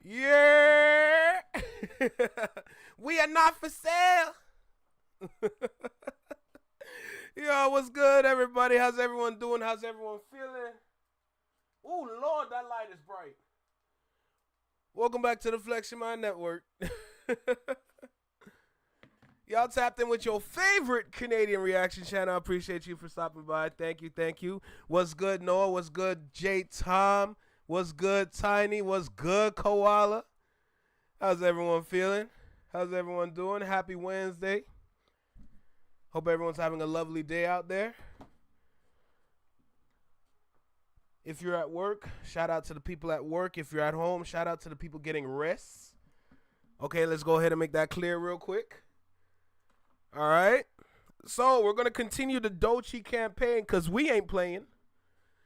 Yeah. We are not for sale. Yo, what's good, everybody? How's everyone doing? How's everyone feeling? Oh, Lord, that light is bright. Welcome back to the Flex Your Mind Network. Y'all tapped in with your favorite Canadian reaction channel. I appreciate you for stopping by. Thank you. What's good, Noah? What's good, J. Tom? What's good, Tiny? What's good, Koala? How's everyone feeling? How's everyone doing? Happy Wednesday. Hope everyone's having a lovely day out there. If you're at work, shout out to the people at work. If you're at home, shout out to the people getting rest. Okay, let's go ahead and make that clear real quick. All right. So we're going to continue the Doechii campaign because we ain't playing.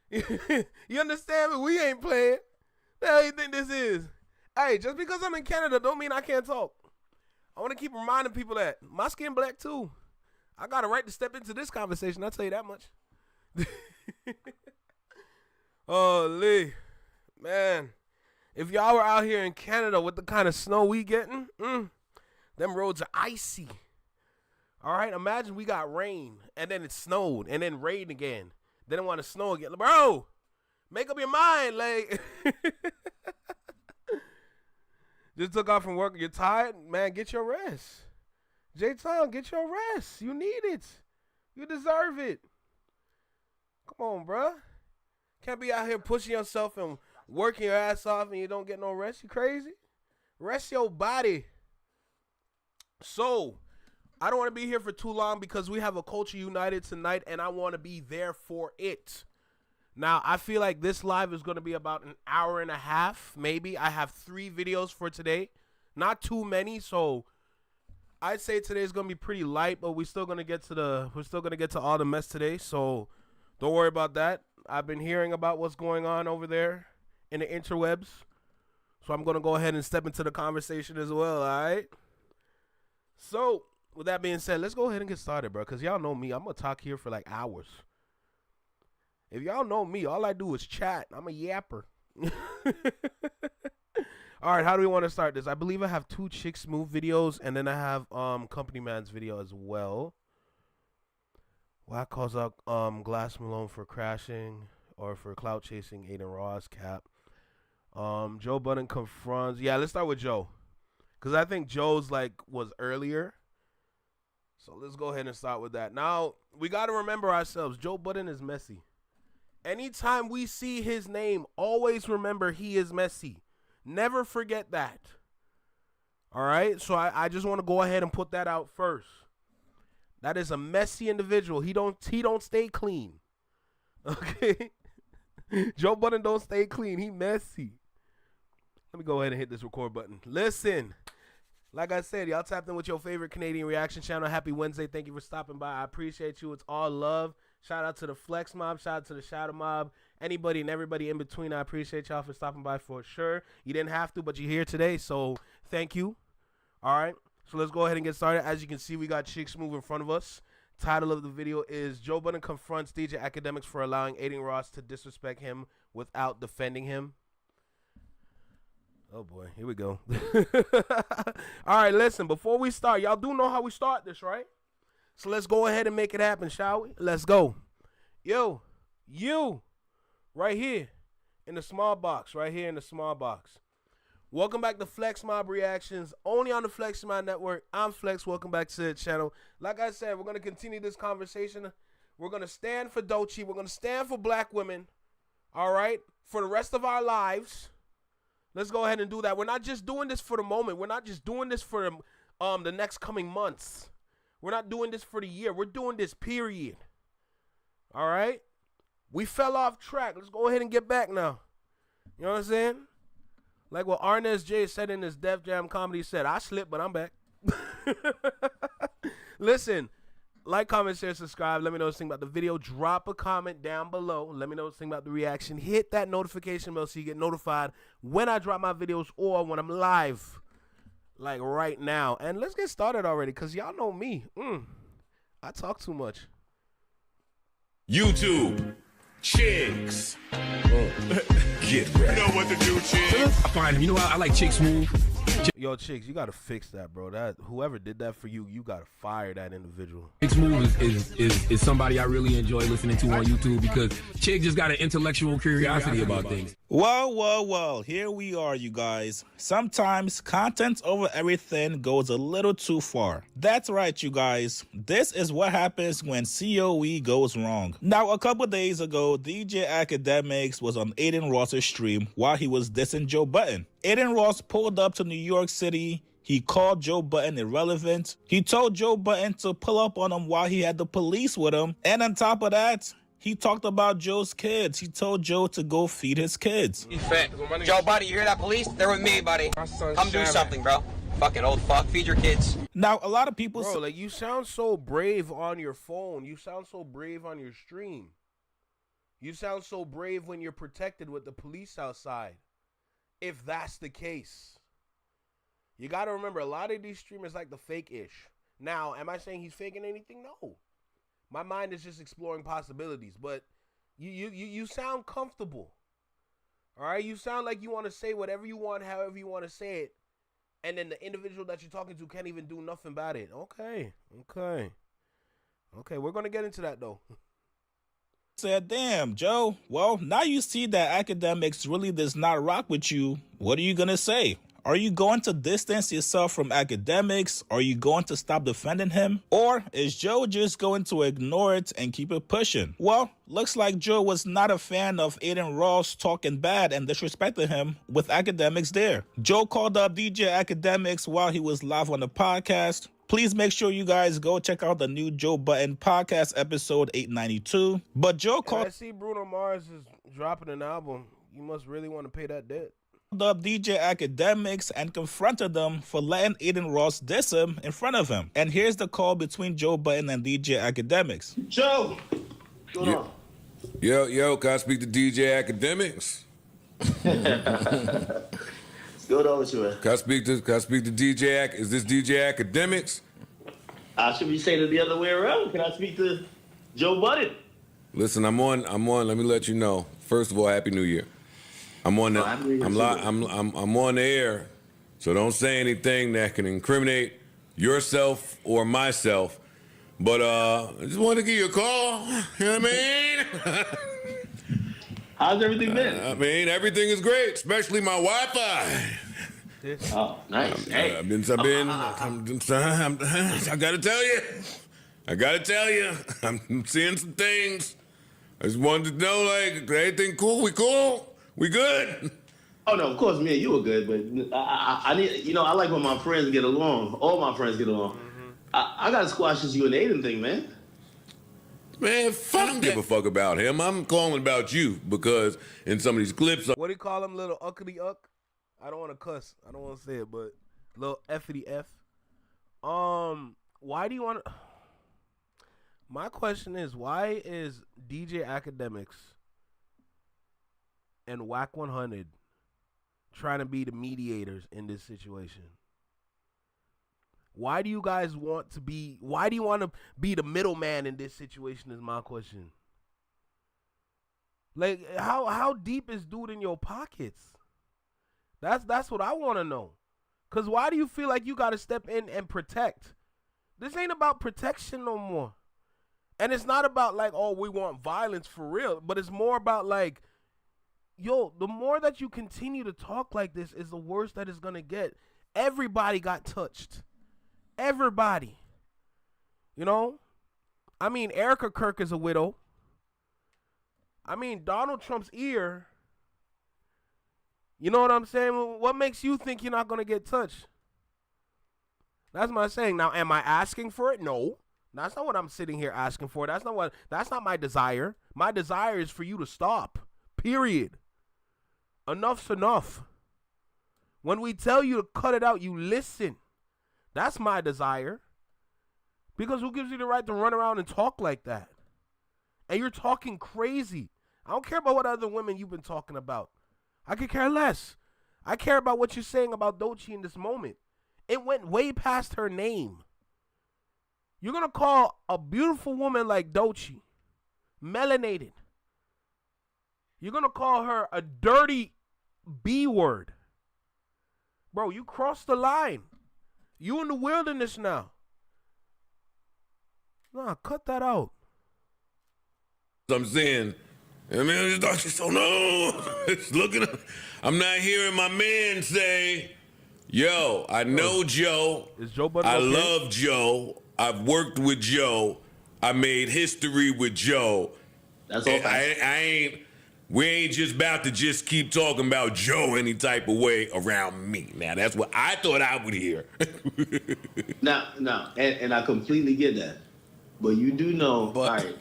You understand me? We ain't playing. The hell you think this is? Hey, just because I'm in Canada don't mean I can't talk. I want to keep reminding people that my skin black too. I got a right to step into this conversation. I'll tell you that much. Oh, Lee. Man. If y'all were out here in Canada with the kind of snow we getting, them roads are icy. All right, imagine we got rain, and then it snowed, and then rain again. Then it want to snow again. Bro, make up your mind. Like, just took off from work. You're tired? Man, get your rest. J-Town, get your rest. You need it. You deserve it. Come on, bro. Can't be out here pushing yourself and working your ass off and you don't get no rest. You crazy? Rest your body. So, I don't want to be here for too long because we have a Culture United tonight and I want to be there for it. Now, I feel like this live is going to be about an hour and a half, maybe. I have 3 videos for today. Not too many, so I'd say today is going to be pretty light, but we're still going to get to all the mess today, so don't worry about that. I've been hearing about what's going on over there in the interwebs, so I'm going to go ahead and step into the conversation as well, all right? So, with that being said, let's go ahead and get started, bro, because y'all know me. I'm going to talk here for like hours. If y'all know me, all I do is chat. I'm a yapper. All right, how do we want to start this? I believe I have 2 Chick Smooth videos, and then I have Company Man's video as well. Why calls out Glass Malone for crashing or for clout chasing Aiden Ross cap. Joe Budden confronts. Yeah, let's start with Joe, because I think Joe's was earlier. So let's go ahead and start with that. Now, we got to remember ourselves. Joe Budden is messy. Anytime we see his name, always remember he is messy. Never forget that. All right? So I just want to go ahead and put that out first. That is a messy individual. He don't stay clean. Okay? Joe Budden don't stay clean. He messy. Let me go ahead and hit this record button. Listen. Like I said, y'all tapped in with your favorite Canadian reaction channel. Happy Wednesday. Thank you for stopping by. I appreciate you. It's all love. Shout out to the Flex Mob. Shout out to the Shadow Mob. Anybody and everybody in between, I appreciate y'all for stopping by for sure. You didn't have to, but you're here today, so thank you. All right, so let's go ahead and get started. As you can see, we got Chick Smooth in front of us. Title of the video is Joe Budden confronts DJ Academics for allowing Aiden Ross to disrespect him without defending him. Oh, boy. Here we go. All right, listen. Before we start, y'all do know how we start this, right? So let's go ahead and make it happen, shall we? Let's go. Yo, you, right here in the small box, right here in the small box. Welcome back to Flex Mob Reactions, only on the Flex Mob Network. I'm Flex. Welcome back to the channel. Like I said, we're going to continue this conversation. We're going to stand for Doechii. We're going to stand for black women, all right, for the rest of our lives. Let's go ahead and do that. We're not just doing this for the moment. We're not just doing this for the next coming months. We're not doing this for the year. We're doing this period. All right? We fell off track. Let's go ahead and get back now. You know what I'm saying? Like what Arnez J said in his Def Jam comedy, said, I slipped, but I'm back. Listen, like, comment, share, subscribe. Let me know what you think about the video. Drop a comment down below. Let me know what you think about the reaction. Hit that notification bell so you get notified when I drop my videos or when I'm live, like right now. And let's get started already, because y'all know me. I talk too much. YouTube chicks. Get ready. You know what to do, Chicks. I find him. You know what? I like Chick Smooth. Yo, Chicks, you gotta fix that, bro. That whoever did that for you, you gotta fire that individual. Chick Smooth is somebody I really enjoy listening to on YouTube because Chick just got an intellectual curiosity about things. Well, here we are, you guys. Sometimes content over everything goes a little too far. That's right, you guys. This is what happens when COE goes wrong. Now, a couple days ago, DJ Academics was on Aiden Ross's stream while he was dissing Joe Budden. Aiden Ross pulled up to New York City. He called Joe Budden irrelevant. He told Joe Budden to pull up on him while he had the police with him. And on top of that, he talked about Joe's kids. He told Joe to go feed his kids. Joe, buddy, you hear that, police? They're with me, buddy. Come do something, bro. Fucking old fuck. Feed your kids. Now, a lot of people... Bro, like, you sound so brave on your phone. You sound so brave on your stream. You sound so brave when you're protected with the police outside. If that's the case. You got to remember, a lot of these streamers like the fake-ish. Now, am I saying he's faking anything? No. My mind is just exploring possibilities. But you sound comfortable. All right? You sound like you want to say whatever you want, however you want to say it. And then the individual that you're talking to can't even do nothing about it. Okay, we're going to get into that, though. Said, damn, Joe, well, now you see that Academics really does not rock with you. What are you going to say? Are you going to distance yourself from Academics? Are you going to stop defending him? Or is Joe just going to ignore it and keep it pushing? Well, looks like Joe was not a fan of Aiden Ross talking bad and disrespecting him with Academics there. Joe called up DJ Academics while he was live on the podcast. Please make sure you guys go check out the new Joe Budden podcast episode 892. But Joe called... I see Bruno Mars is dropping an album. You must really want to pay that debt. Up DJ Academics and confronted them for letting Aiden Ross diss him in front of him. And here's the call between Joe Budden and DJ Academics. Joe! What's going on? Yo, can I speak to DJ Academics? What's going on with you? Can I speak to DJ Is this DJ Academics? Should we say it the other way around? Can I speak to Joe Budden? Listen, I'm on. Let me let you know. First of all, Happy New Year. I'm on I'm on the air, so don't say anything that can incriminate yourself or myself. But I just wanted to give you a call. You know what I mean? How's everything been? I mean, everything is great, especially my Wi-Fi. Oh, nice. I gotta tell you, I'm seeing some things. I just wanted to know, like, everything cool? We cool? We good? Oh, no, of course, me and you are good, but I need, I like when my friends get along. All my friends get along. Mm-hmm. I got to squash this you and Aiden thing, man. Man, I don't give a fuck about him. I'm calling about you because in some of these clips... What do you call him, little uckity-uck? I don't want to cuss. I don't want to say it, but little F-ity-F. Why do you want to... My question is, why is DJ Academics and Whack 100 trying to be the mediators in this situation? Why do you guys want to be... Why do you want to be the middleman in this situation is my question. Like, how deep is dude in your pockets? That's what I want to know. Because why do you feel like you got to step in and protect? This ain't about protection no more. And it's not about like, oh, we want violence for real. But it's more about like, yo, the more that you continue to talk like this is the worse that it's going to get. Everybody got touched. Everybody. You know? I mean, Erica Kirk is a widow. I mean, Donald Trump's ear. You know what I'm saying? What makes you think you're not going to get touched? That's my saying. Now, am I asking for it? No. That's not what I'm sitting here asking for. That's not my desire. My desire is for you to stop. Period. Enough's enough. When we tell you to cut it out, you listen. That's my desire. Because who gives you the right to run around and talk like that? And you're talking crazy. I don't care about what other women you've been talking about. I could care less. I care about what you're saying about Doechii in this moment. It went way past her name. You're going to call a beautiful woman like Doechii, melanated, You're going to call her a dirty B word. Bro, you crossed the line. You in the wilderness now. Nah, cut that out. I'm saying, I mean, I just thought you so no. It's looking. I'm not hearing my man say, "Yo, I know Joe. Is Joe Budden I okay? love Joe. I've worked with Joe. I made history with Joe. That's all. I ain't. We ain't just about to just keep talking about Joe any type of way around me. Now that's what I thought I would hear. No, and I completely get that, but you do know, all right.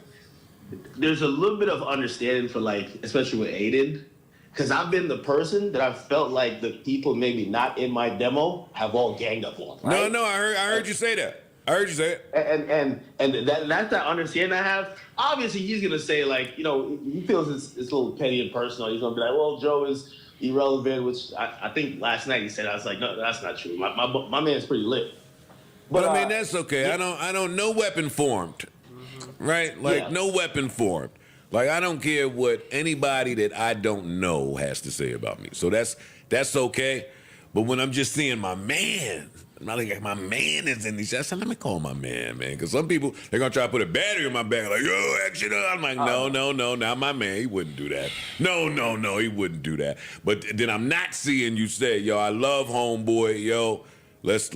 There's a little bit of understanding for, like, especially with Aiden, because I've been the person that I felt like the people maybe not in my demo have all ganged up on. Right? No, I heard you say that. I heard you say it. And that's that understanding I have. Obviously, he's gonna say, like, you know, he feels it's a little petty and personal. He's gonna be like, well, Joe is irrelevant, which I think last night he said. I was like, no, that's not true. My man's pretty lit. But I mean, that's okay. Yeah. I don't. No weapon formed. Right? Like, no weapon formed. Like, I don't care what anybody that I don't know has to say about me. So that's okay. But when I'm just seeing my man, I'm not like my man is in these. I said, let me call my man. Because some people, they're going to try to put a battery in my back. Like, yo, action up. I'm like, no, not my man. He wouldn't do that. No, he wouldn't do that. But then I'm not seeing you say, yo, I love homeboy. Yo, let's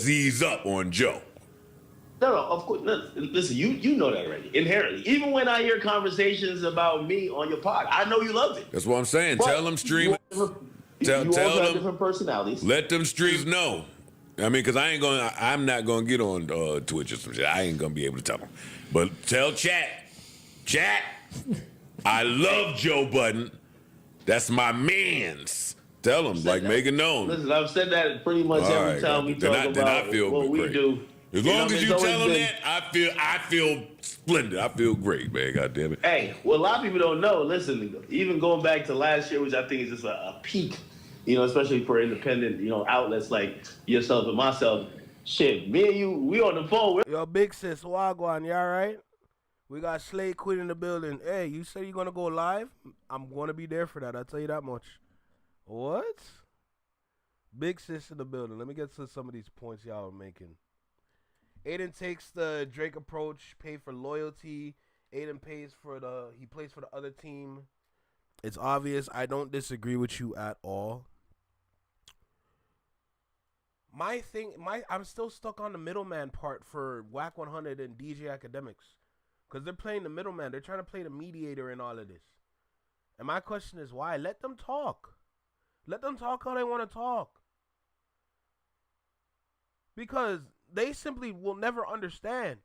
ease up on Joe. No, of course. No, listen, you know that already, inherently. Even when I hear conversations about me on your pod, I know you loved it. That's what I'm saying. But tell them stream it. Tell them have different personalities. Let them streams know. I mean, because I'm not going to get on Twitch or some shit. I ain't going to be able to tell them. But tell chat, I love Joe Budden. That's my man's. Tell them, like, make it known. Listen, I've said that pretty much every time we talk about what we do. As long as you tell them that, I feel splendid. I feel great, man. God damn it. Hey, well, a lot of people don't know. Listen, even going back to last year, which I think is just a peak, you know, especially for independent, you know, outlets like yourself and myself. Shit, me and you, we on the phone. Yo, big sis, Wagwan, you all right? We got Slade Quit in the building. Hey, you say you're going to go live? I'm going to be there for that. I'll tell you that much. What? Big sis in the building. Let me get to some of these points y'all are making. Aiden takes the Drake approach, pay for loyalty. Aiden plays for the other team. It's obvious. I don't disagree with you at all. I'm still stuck on the middleman part for Whack 100 and DJ Academics. Because they're playing the middleman. They're trying to play the mediator in all of this. And my question is why? Let them talk. Let them talk how they want to talk. Because they simply will never understand.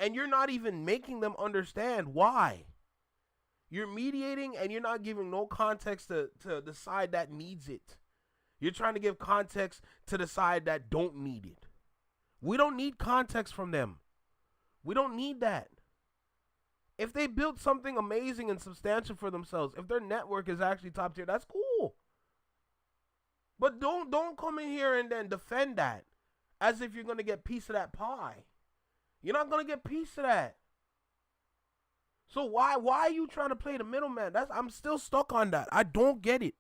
And you're not even making them understand why. You're mediating and you're not giving no context to the side that needs it. You're trying to give context to the side that don't need it. We don't need context from them. We don't need that. If they built something amazing and substantial for themselves, if their network is actually top tier, that's cool. But don't come in here and then defend that as if you're going to get piece of that pie. You're not going to get piece of that. So why are you trying to play the middleman? I'm still stuck on that. I don't get it.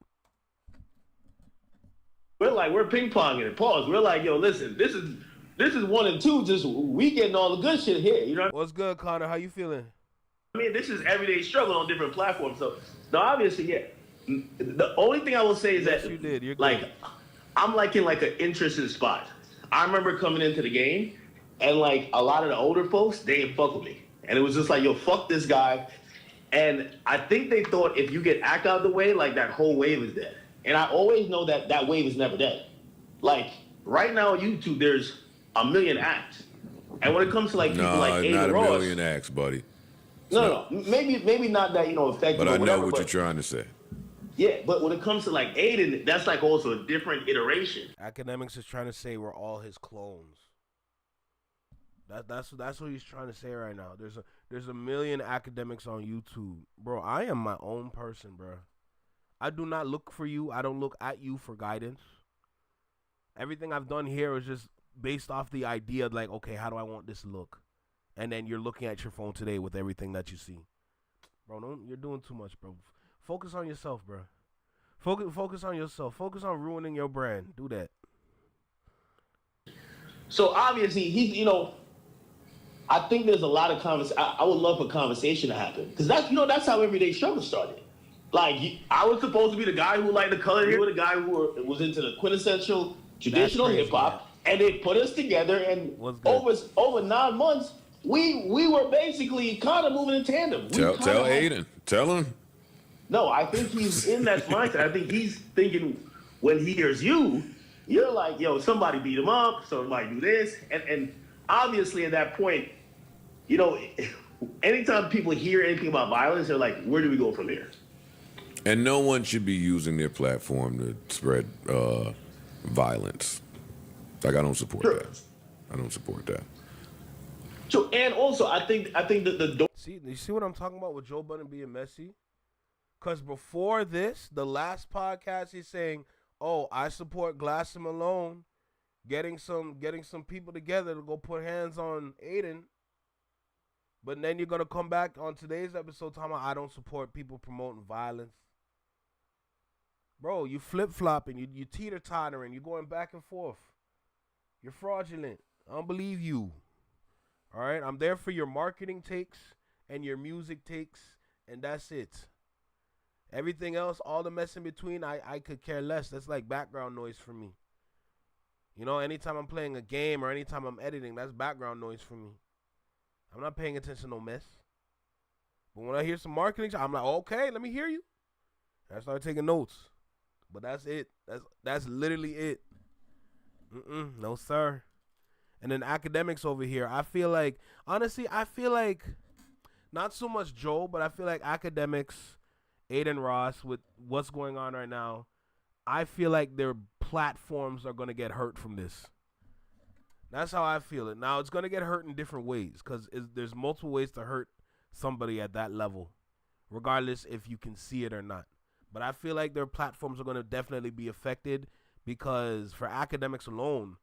We're ping-ponging it. Pause. We're like, yo, listen, this is 1 and 2, just we getting all the good shit here, you know? What's good, Connor? How you feeling? I mean, this is everyday struggle on different platforms. So, no, obviously, yeah. The only thing I will say is that, you did. You're like, good. I'm like in like an interesting spot. I remember coming into the game, and like a lot of the older folks, they didn't fuck with me. And it was just like, yo, fuck this guy. And I think they thought if you get act out of the way, like that whole wave is dead. And I always know that that wave is never dead. Like, right now on YouTube, there's a million acts. And when it comes to like people like Aiden not Ross, a million acts, buddy. No, maybe not that, effective. But I know whatever, what you're trying to say. Yeah, but when it comes to like Aiden, that's like also a different iteration. Academics is trying to say we're all his clones. That's what he's trying to say right now. There's a million academics on YouTube, bro. I am my own person, bro. I do not look for you. I don't look at you for guidance. Everything I've done here is just based off the idea of like, okay, how do I want this to look? And then you're looking at your phone today with everything that you see. Bro, you're doing too much, bro. Focus on yourself, bro. Focus on yourself. Focus on ruining your brand. Do that. So obviously, I think there's a lot of conversation. I would love for conversation to happen because that's how Everyday Struggle started. Like I was supposed to be the guy who liked the color. You were the guy who was into the quintessential traditional hip hop, and they put us together. And over 9 months, we were basically kind of moving in tandem. Tell Aiden. Tell him. No, I think he's in that mindset. I think he's thinking when he hears you, you're like, yo, somebody beat him up, somebody do this. And obviously at that point, anytime people hear anything about violence, they're like, where do we go from here? And no one should be using their platform to spread violence. Like, I don't support that. I don't support that. So, and also, I think that you see what I'm talking about with Joe Budden being messy? Because before this, the last podcast, he's saying, oh, I support Glass and Malone getting some people together to go put hands on Aiden. But then you're going to come back on today's episode talking about I don't support people promoting violence. Bro, you flip-flopping, you teeter-tottering, you're going back and forth. You're fraudulent. I don't believe you. All right? I'm there for your marketing takes and your music takes, and that's it. Everything else, all the mess in between, I could care less. That's like background noise for me. Anytime I'm playing a game or anytime I'm editing, that's background noise for me. I'm not paying attention to no mess. But when I hear some marketing, I'm like, okay, let me hear you. And I start taking notes. But that's it. That's literally it. No, sir. And then academics over here. Honestly, I feel like not so much Joe, but I feel like academics, Aiden Ross, with what's going on right now, I feel like their platforms are going to get hurt from this. That's how I feel it. Now, it's going to get hurt in different ways because there's multiple ways to hurt somebody at that level, regardless if you can see it or not. But I feel like their platforms are going to definitely be affected because for academics alone,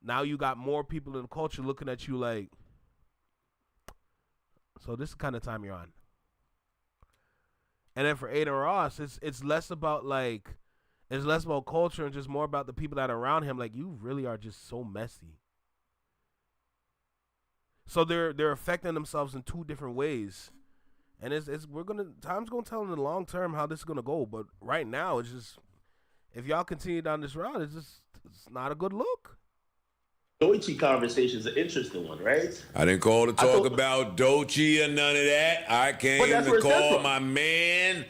now you got more people in the culture looking at you like, so this is the kind of time you're on. And then for Aiden Ross, it's less about culture and just more about the people that are around him. Like, you really are just so messy. So they're affecting themselves in two different ways. And time's gonna tell in the long term how this is gonna go. But right now, it's just, if y'all continue down this route, it's not a good look. Doechii conversation is an interesting one, right? I didn't call to talk about Doechii or none of that. I came to call my man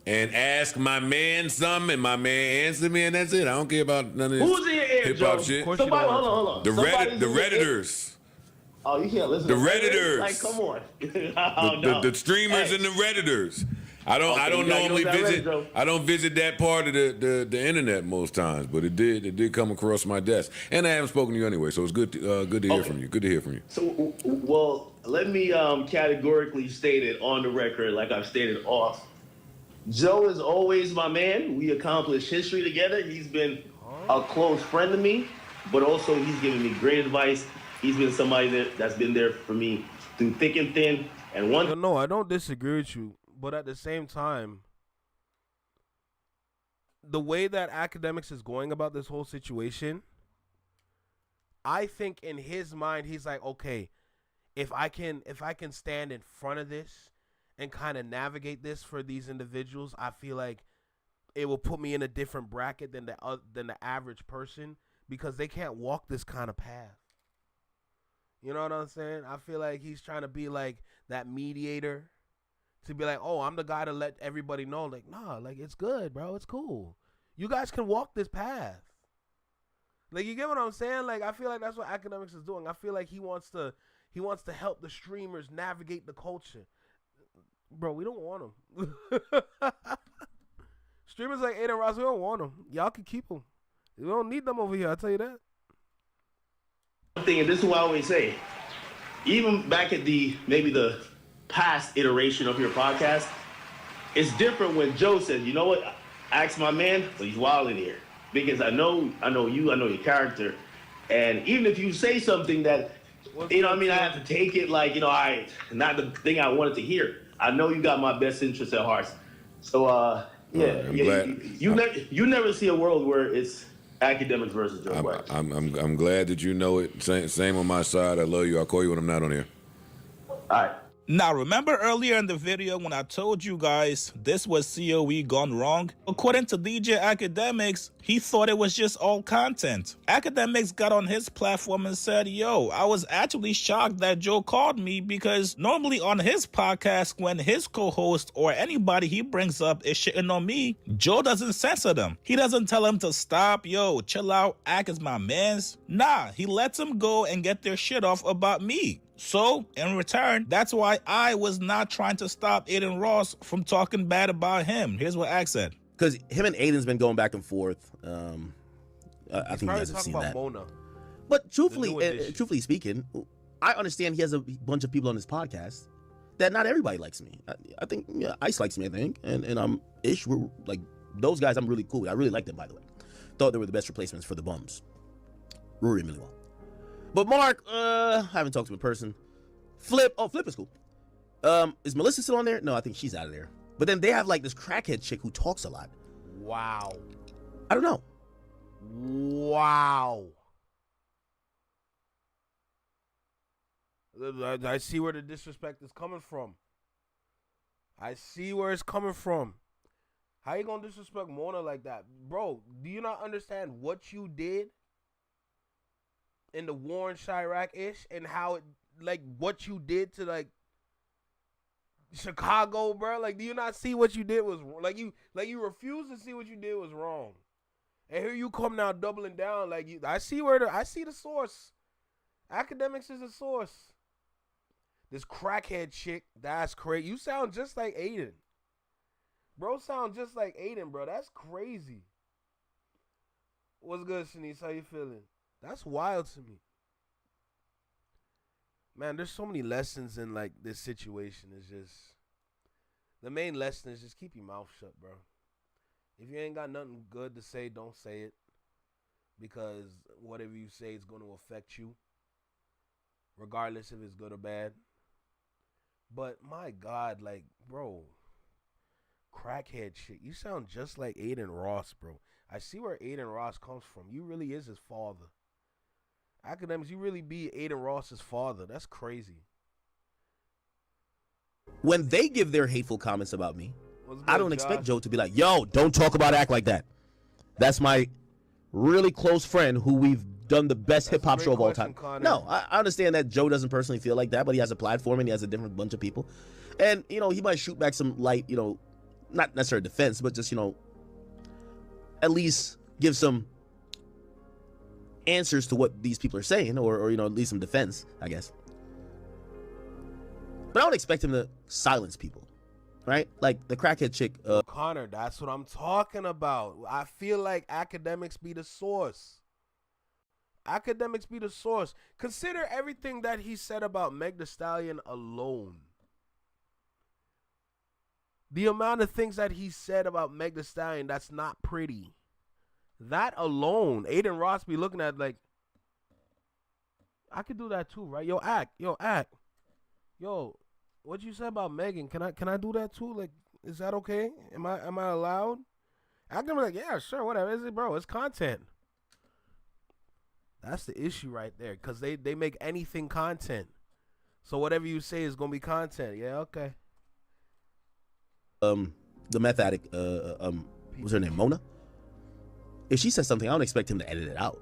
and ask my man something, and my man answered me, and that's it. I don't care about none of this Who's in your ear, hip-hop Joe? shit. Somebody, hold on. The Redditors. Oh, you can't listen The to Redditors. Like, come on. The streamers and the Redditors. I don't normally visit. I don't visit that part of the internet most times, but it did come across my desk, and I haven't spoken to you anyway, so it's good to hear from you. Good to hear from you. So, well, let me categorically state it on the record, like I've stated off. Joe is always my man. We accomplished history together. He's been a close friend to me, but also he's given me great advice. He's been somebody that's been there for me through thick and thin. And no, I don't disagree with you. But at the same time, the way that academics is going about this whole situation, I think in his mind, he's like, okay, if I can stand in front of this and kind of navigate this for these individuals, I feel like it will put me in a different bracket than the average person because they can't walk this kind of path. You know what I'm saying? I feel like he's trying to be like that mediator. To be like, oh, I'm the guy to let everybody know, like, nah, like, it's good, bro. It's cool. You guys can walk this path. Like, you get what I'm saying? Like, I feel like that's what academics is doing. I feel like he wants to help the streamers navigate the culture. Bro, we don't want them. Streamers like Aiden Ross, we don't want them. Y'all can keep them. We don't need them over here, I'll tell you that. One thing, and this is what I always say, even back at maybe the past iteration of your podcast, it's different when Joe says, you know what, ask my man, but he's wild in here. Because I know you, I know your character. And even if you say something that, I have to take it like, not the thing I wanted to hear. I know you got my best interest at heart. So yeah, I'm yeah. glad. You never see a world where it's academics versus Joe Wax. I'm glad that you know it. Same on my side. I love you. I'll call you when I'm not on here. All right. Now, remember earlier in the video when I told you guys this was COE gone wrong? According to DJ Academics, he thought it was just all content. Academics got on his platform and said, yo, I was actually shocked that Joe called me because normally on his podcast, when his co-host or anybody he brings up is shitting on me, Joe doesn't censor them. He doesn't tell them to stop, yo, chill out, Ack is my mans. Nah, he lets them go and get their shit off about me. So, in return, that's why I was not trying to stop Aiden Ross from talking bad about him. Here's what Ack said. Because him and Aiden's been going back and forth. I think you guys have seen that. Mona. But truthfully speaking, I understand he has a bunch of people on his podcast that not everybody likes me. I think Ice likes me, I think. And I'm Ish. We're like, those guys I'm really cool with. I really like them, by the way. Thought they were the best replacements for the bums. Rory and Millie Wall. But Mark, I haven't talked to him in person. Flip is cool. Is Melissa still on there? No, I think she's out of there. But then they have like this crackhead chick who talks a lot. Wow. I don't know. Wow. I see where the disrespect is coming from. I see where it's coming from. How you gonna disrespect Mona like that? Bro, do you not understand what you did in the Warren Chirac-ish and how it, like, what you did to, like, Chicago, bro? Like, do you not see what you did was wrong? Like, you refuse to see what you did was wrong. And here you come now doubling down. Like, I see the source. Academics is the source. This crackhead chick, that's crazy. You sound just like Aiden. Bro, sound just like Aiden, bro. That's crazy. What's good, Shanice? How you feeling? That's wild to me. Man, there's so many lessons in, like, this situation. It's just, the main lesson is just keep your mouth shut, bro. If you ain't got nothing good to say, don't say it. Because whatever you say is going to affect you, regardless if it's good or bad. But, my God, like, bro, crackhead shit. You sound just like Aiden Ross, bro. I see where Aiden Ross comes from. You really is his father. Academics, you really be Aiden Ross's father. That's crazy. When they give their hateful comments about me, Good, I don't Josh? expect Joe to be like, yo, don't talk about Ack like that. That's my really close friend who we've done the best hip-hop show of all time. Connor. No, I understand that Joe doesn't personally feel like that, but he has a platform and he has a different bunch of people. And, you know, he might shoot back some light, you know, not necessarily defense, but just, you know, at least give some answers to what these people are saying, or you know, at least some defense, I guess. But I don't expect him to silence people, right? Like the crackhead chick. Connor, that's what I'm talking about. I feel like academics be the source. Academics be the source. Consider everything that he said about Meg Thee Stallion alone. The amount of things that he said about Meg Thee Stallion that's not pretty. That alone, Aiden Ross be looking at like, I could do that too, right? Yo, Ack. Yo, what you said about Megan? Can I do that too? Like, is that okay? Am I allowed? I can be like, yeah, sure, whatever. Is it, bro? It's content. That's the issue right there, cause they make anything content. So whatever you say is gonna be content. Yeah, okay. The meth addict, what's her name, Mona? If she says something, I don't expect him to edit it out.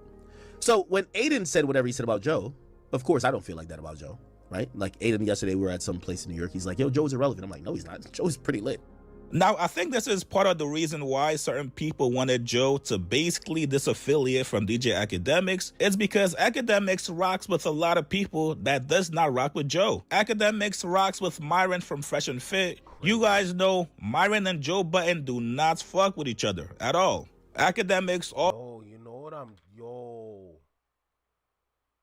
So when Aiden said whatever he said about Joe, of course I don't feel like that about Joe, right? Like Aiden yesterday, we were at some place in New York. He's like, yo, Joe's irrelevant. I'm like, no, he's not. Joe's pretty lit. Now, I think this is part of the reason why certain people wanted Joe to basically disaffiliate from DJ Academics. It's because Academics rocks with a lot of people that does not rock with Joe. Academics rocks with Myron from Fresh and Fit. You guys know Myron and Joe Button do not fuck with each other at all. Academics all... You know what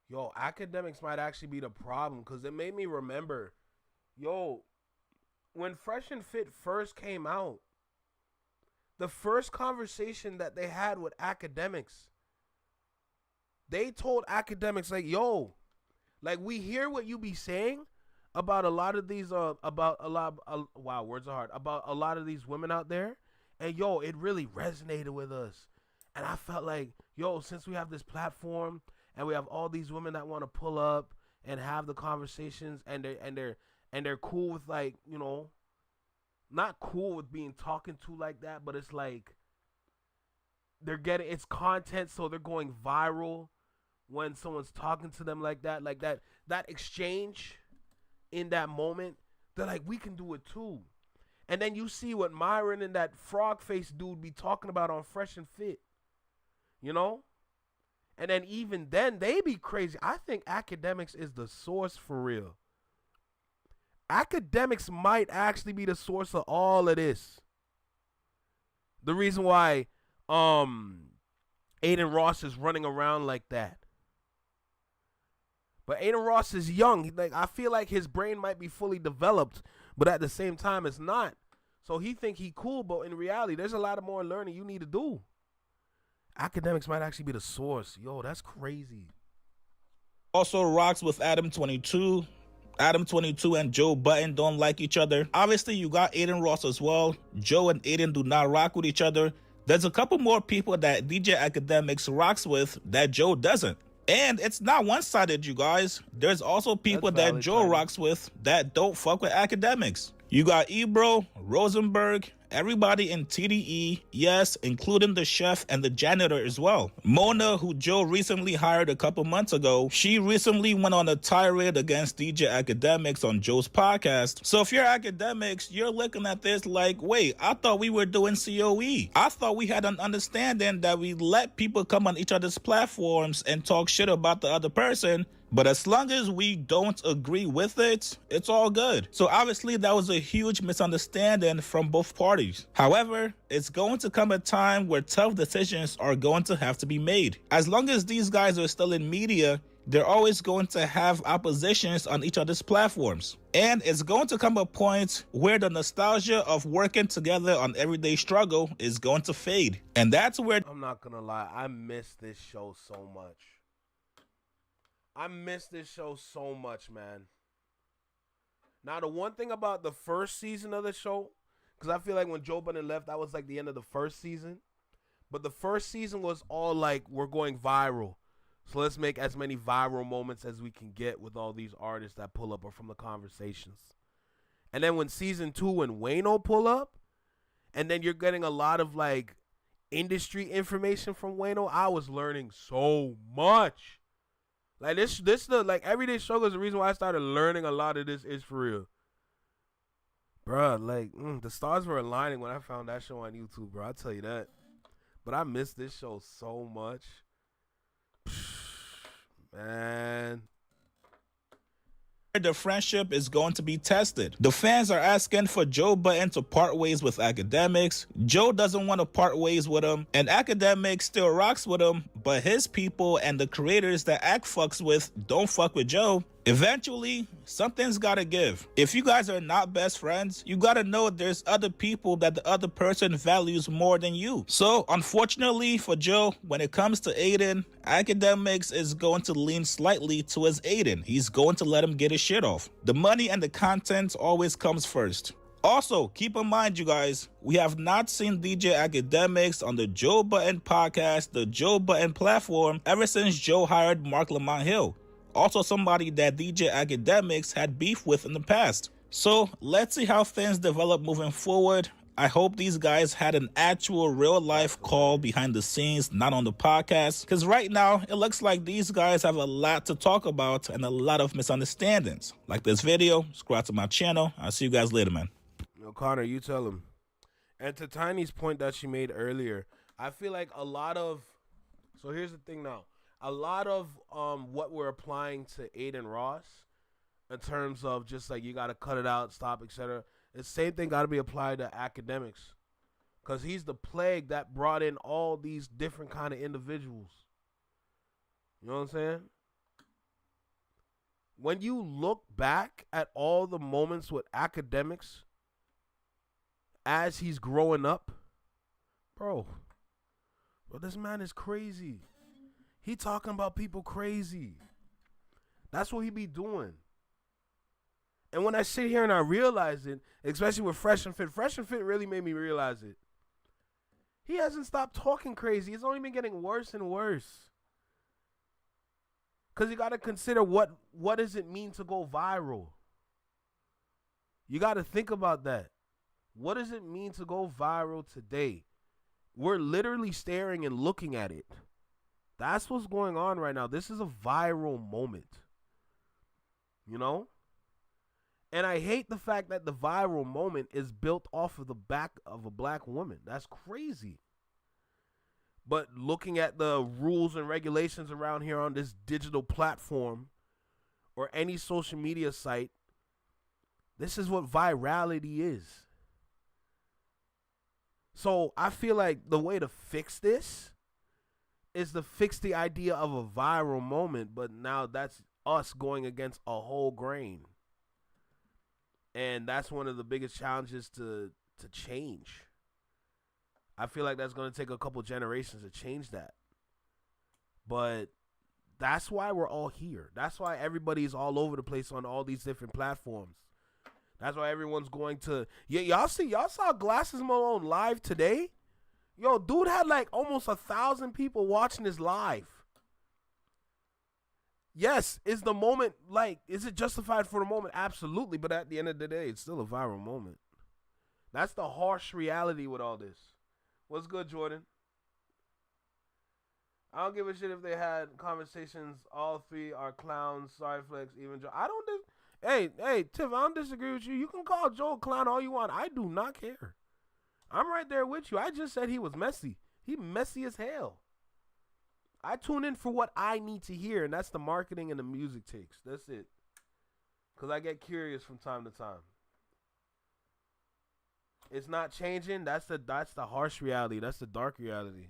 Yo, academics might actually be the problem, because it made me remember, when Fresh and Fit first came out, the first conversation that they had with academics, they told academics, like, yo, like, we hear what you be saying about a lot of these wow, words are hard, about a lot of these women out there, and yo, it really resonated with us. And I felt like, yo, since we have this platform and we have all these women that want to pull up and have the conversations, and they're cool with, like, you know, not cool with being talking to like that, but it's like they're getting, it's content, so they're going viral when someone's talking to them like that exchange in that moment. They're like, we can do it too. And then you see what Myron and that frog face dude be talking about on Fresh and Fit, you know? And then even then, they be crazy. I think Academics is the source for real. Academics might actually be the source of all of this. The reason why Aiden Ross is running around like that. But Aiden Ross is young. Like, I feel like his brain might be fully developed, but at the same time, it's not. So he think he cool, but in reality, there's a lot of more learning you need to do. Academics might actually be the source. Yo, that's crazy. Also rocks with Adam 22. Adam 22 and Joe Budden don't like each other. Obviously, you got Aiden Ross as well. Joe and Aiden do not rock with each other. There's a couple more people that DJ Academics rocks with that Joe doesn't. And it's not one-sided, you guys. There's also people that Joe rocks with that don't fuck with Academics. You got Ebro, Rosenberg, everybody in TDE, yes, including the chef and the janitor as well. Mona, who Joe recently hired a couple months ago, she recently went on a tirade against DJ Academics on Joe's podcast. So if you're Academics, you're looking at this like, wait, I thought we were doing COE. I thought we had an understanding that we let people come on each other's platforms and talk shit about the other person, but as long as we don't agree with it, it's all good. So obviously that was a huge misunderstanding from both parties. However, it's going to come a time where tough decisions are going to have to be made. As long as these guys are still in media, they're always going to have oppositions on each other's platforms. And it's going to come a point where the nostalgia of working together on Everyday Struggle is going to fade. And that's where... I'm not gonna lie, I miss this show so much. I miss this show so much, man. Now, the one thing about the first season of the show, because I feel like when Joe Budden left, that was like the end of the first season. But the first season was all like, we're going viral. So let's make as many viral moments as we can get with all these artists that pull up or from the conversations. And then when season 2, when Wayno pull up, and then you're getting a lot of like industry information from Wayno, I was learning so much. Like this the like Everyday Struggle is the reason why I started learning a lot of this is for real. Bruh, like the stars were aligning when I found that show on YouTube, bro. I'll tell you that. But I miss this show so much. Man. The friendship is going to be tested. The fans are asking for Joe Budden to part ways with Academics. Joe doesn't want to part ways with him, and Academics still rocks with him, but his people and the creators that Act fucks with don't fuck with Joe. Eventually, something's gotta give. If you guys are not best friends, you gotta know there's other people that the other person values more than you. So, unfortunately for Joe, when it comes to Aiden, Academics is going to lean slightly towards Aiden. He's going to let him get his shit off. The money and the content always comes first. Also, keep in mind, you guys, we have not seen DJ Academics on the Joe Budden podcast, the Joe Budden platform, ever since Joe hired Mark Lamont Hill. Also somebody that DJ Academics had beef with in the past. So let's see how things develop moving forward. I hope these guys had an actual real life call behind the scenes, not on the podcast. Because right now, it looks like these guys have a lot to talk about and a lot of misunderstandings. Like this video, subscribe to my channel. I'll see you guys later, man. Yo, Connor, you tell him. And to Tiny's point that she made earlier, I feel like a lot of... So here's the thing now. A lot of what we're applying to Aiden Ross in terms of just like you got to cut it out, stop, etc. The same thing got to be applied to Academics, because he's the plague that brought in all these different kind of individuals. You know what I'm saying? When you look back at all the moments with Academics as he's growing up, bro, this man is crazy. He talking about people crazy. That's what he be doing. And when I sit here and I realize it, especially with Fresh and Fit really made me realize it. He hasn't stopped talking crazy. It's only been getting worse and worse. Because you got to consider what does it mean to go viral? You got to think about that. What does it mean to go viral today? We're literally staring and looking at it. That's what's going on right now. This is a viral moment. You know? And I hate the fact that the viral moment is built off of the back of a black woman. That's crazy. But looking at the rules and regulations around here on this digital platform or any social media site, this is what virality is. So I feel like the way to fix this is to fix the idea of a viral moment, but now that's us going against a whole grain. And that's one of the biggest challenges to change. I feel like that's going to take a couple generations to change that. But that's why we're all here. That's why everybody's all over the place on all these different platforms. That's why everyone's going to... Y'all saw Glasses Malone live today? Yo, dude had like almost 1,000 people watching his live. Yes, is the moment, like, is it justified for the moment? Absolutely, but at the end of the day, it's still a viral moment. That's the harsh reality with all this. What's good, Jordan? I don't give a shit if they had conversations. All three are clowns. Sorry, Flex, even Joe. Hey, Tiff, I don't disagree with you. You can call Joe a clown all you want. I do not care. I'm right there with you. I just said he was messy. He messy as hell. I tune in for what I need to hear, and that's the marketing and the music takes. That's it. Because I get curious from time to time. It's not changing. That's the harsh reality. That's the dark reality.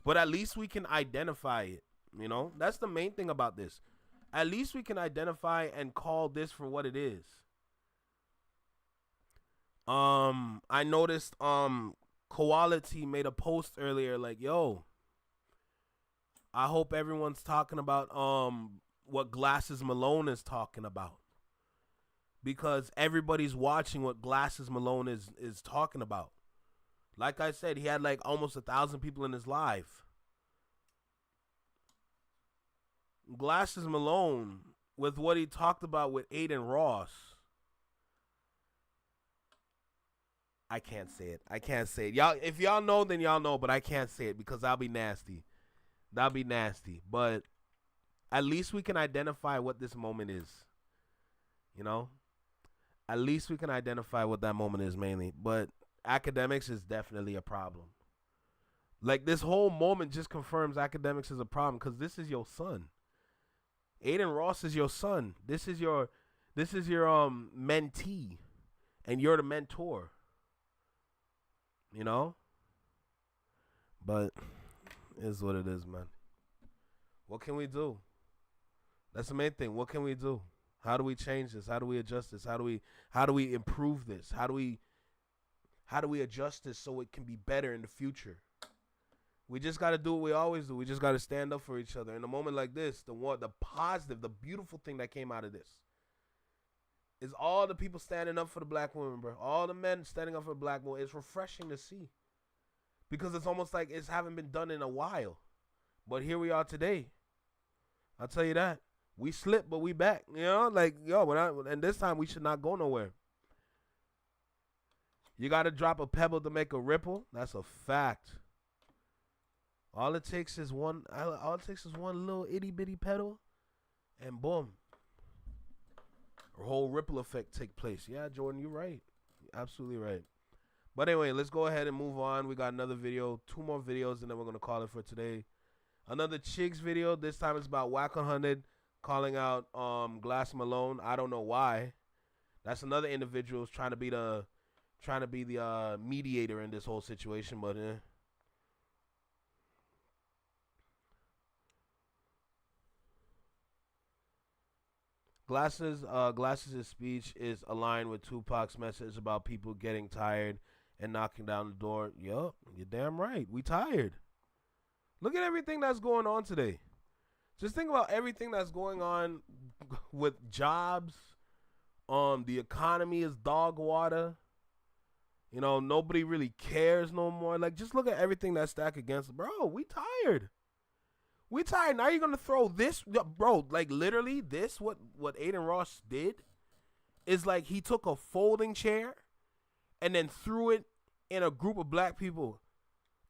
But at least we can identify it. You know? That's the main thing about this. At least we can identify and call this for what it is. I noticed Quality made a post earlier like, yo, I hope everyone's talking about what Glasses Malone is talking about. Because everybody's watching what Glasses Malone is talking about. Like I said, he had like almost 1,000 people in his live. Glasses Malone, with what he talked about with Aiden Ross. I can't say it. Y'all, if y'all know, then y'all know, but I can't say it because that'll be nasty. But at least we can identify what this moment is. You know? At least we can identify what that moment is mainly. But academics is definitely a problem. Like, this whole moment just confirms academics is a problem because this is your son. Aiden Ross is your son. This is your mentee. And you're the mentor. You know? But it is what it is, man. What can we do? That's the main thing. What can we do? How do we change this? How do we adjust this? How do we improve this? How do we adjust this so it can be better in the future? We just got to do what we always do. We just got to stand up for each other. In a moment like this, the positive, the beautiful thing that came out of this is all the people standing up for the black women, bro. All the men standing up for the black women. It's refreshing to see. Because it's almost like it haven't been done in a while. But here we are today. I'll tell you that. We slipped, but we back. You know? Like, yo, and this time we should not go nowhere. You got to drop a pebble to make a ripple. That's a fact. All it takes is one little itty bitty pedal, and boom, a whole ripple effect take place. Yeah, Jordan, you're right. You're absolutely right. But anyway, let's go ahead and move on. We got another video, 2 more videos, and then we're gonna call it for today. Another Chicks video. This time it's about Whack 100 calling out Glass Malone. I don't know why. That's another individual who's trying to be the mediator in this whole situation, but Glasses' speech is aligned with Tupac's message about people getting tired and knocking down the door. Yup, you're damn right. We tired. Look at everything that's going on today. Just think about everything that's going on with jobs, The economy is dog water. You know, nobody really cares no more. Like, just look at everything that's stacked against. Bro, we tired. We tired. Now you're going to throw this. Bro, like, literally, this, what Aiden Ross did, is like he took a folding chair and then threw it in a group of black people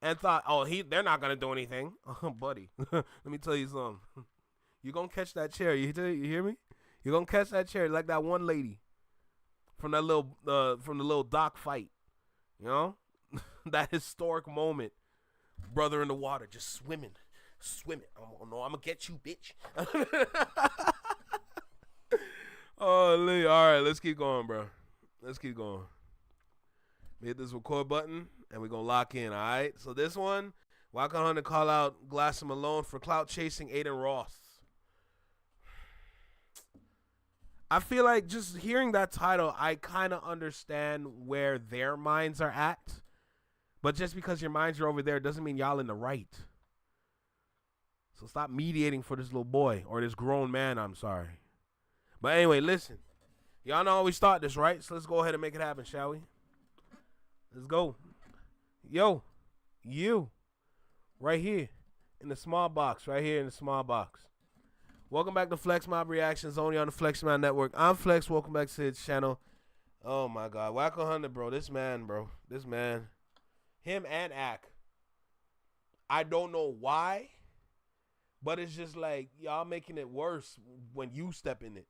and thought, oh, they're not going to do anything. Buddy, let me tell you something. You're going to catch that chair. You hear me? You're going to catch that chair like that one lady from that from the little dock fight. You know? That historic moment. Brother in the water, just swimming. I'm going to get you, bitch. Oh, Lee. All right, let's keep going, bro. Let's keep going. Hit this record button, and we're going to lock in, all right? So this one, Wack 100 call out Glass and Malone for clout chasing Aiden Ross. I feel like just hearing that title, I kind of understand where their minds are at. But just because your minds are over there doesn't mean y'all in the right. So stop mediating for this little boy or this grown man, I'm sorry. But anyway, listen. Y'all know how we start this, right? So let's go ahead and make it happen, shall we? Let's go. Yo, you. Right here in the small box. Right here in the small box. Welcome back to Flex Mob Reactions, only on the Flex Mob Network. I'm Flex. Welcome back to his channel. Oh, my God. Wack 100, bro. This man, bro. This man. Him and Ak. I don't know why, but it's just like y'all making it worse when you step in it.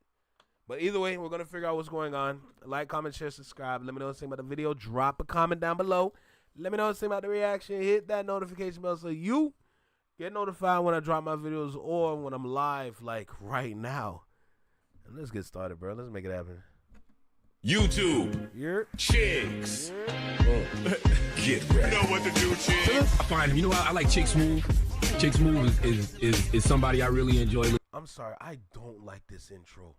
But either way, we're going to figure out what's going on. Like, comment, share, subscribe. Let me know what you think about the video. Drop a comment down below. Let me know what you think about the reaction. Hit that notification bell so you get notified when I drop my videos or when I'm live, like right now. And let's get started, bro. Let's make it happen. YouTube. Chicks. Get ready. You know what to do, Chicks. I find him. You know what? I like Chick Smooth. Chick Smooth is somebody I really enjoy. I'm sorry. I don't like this intro.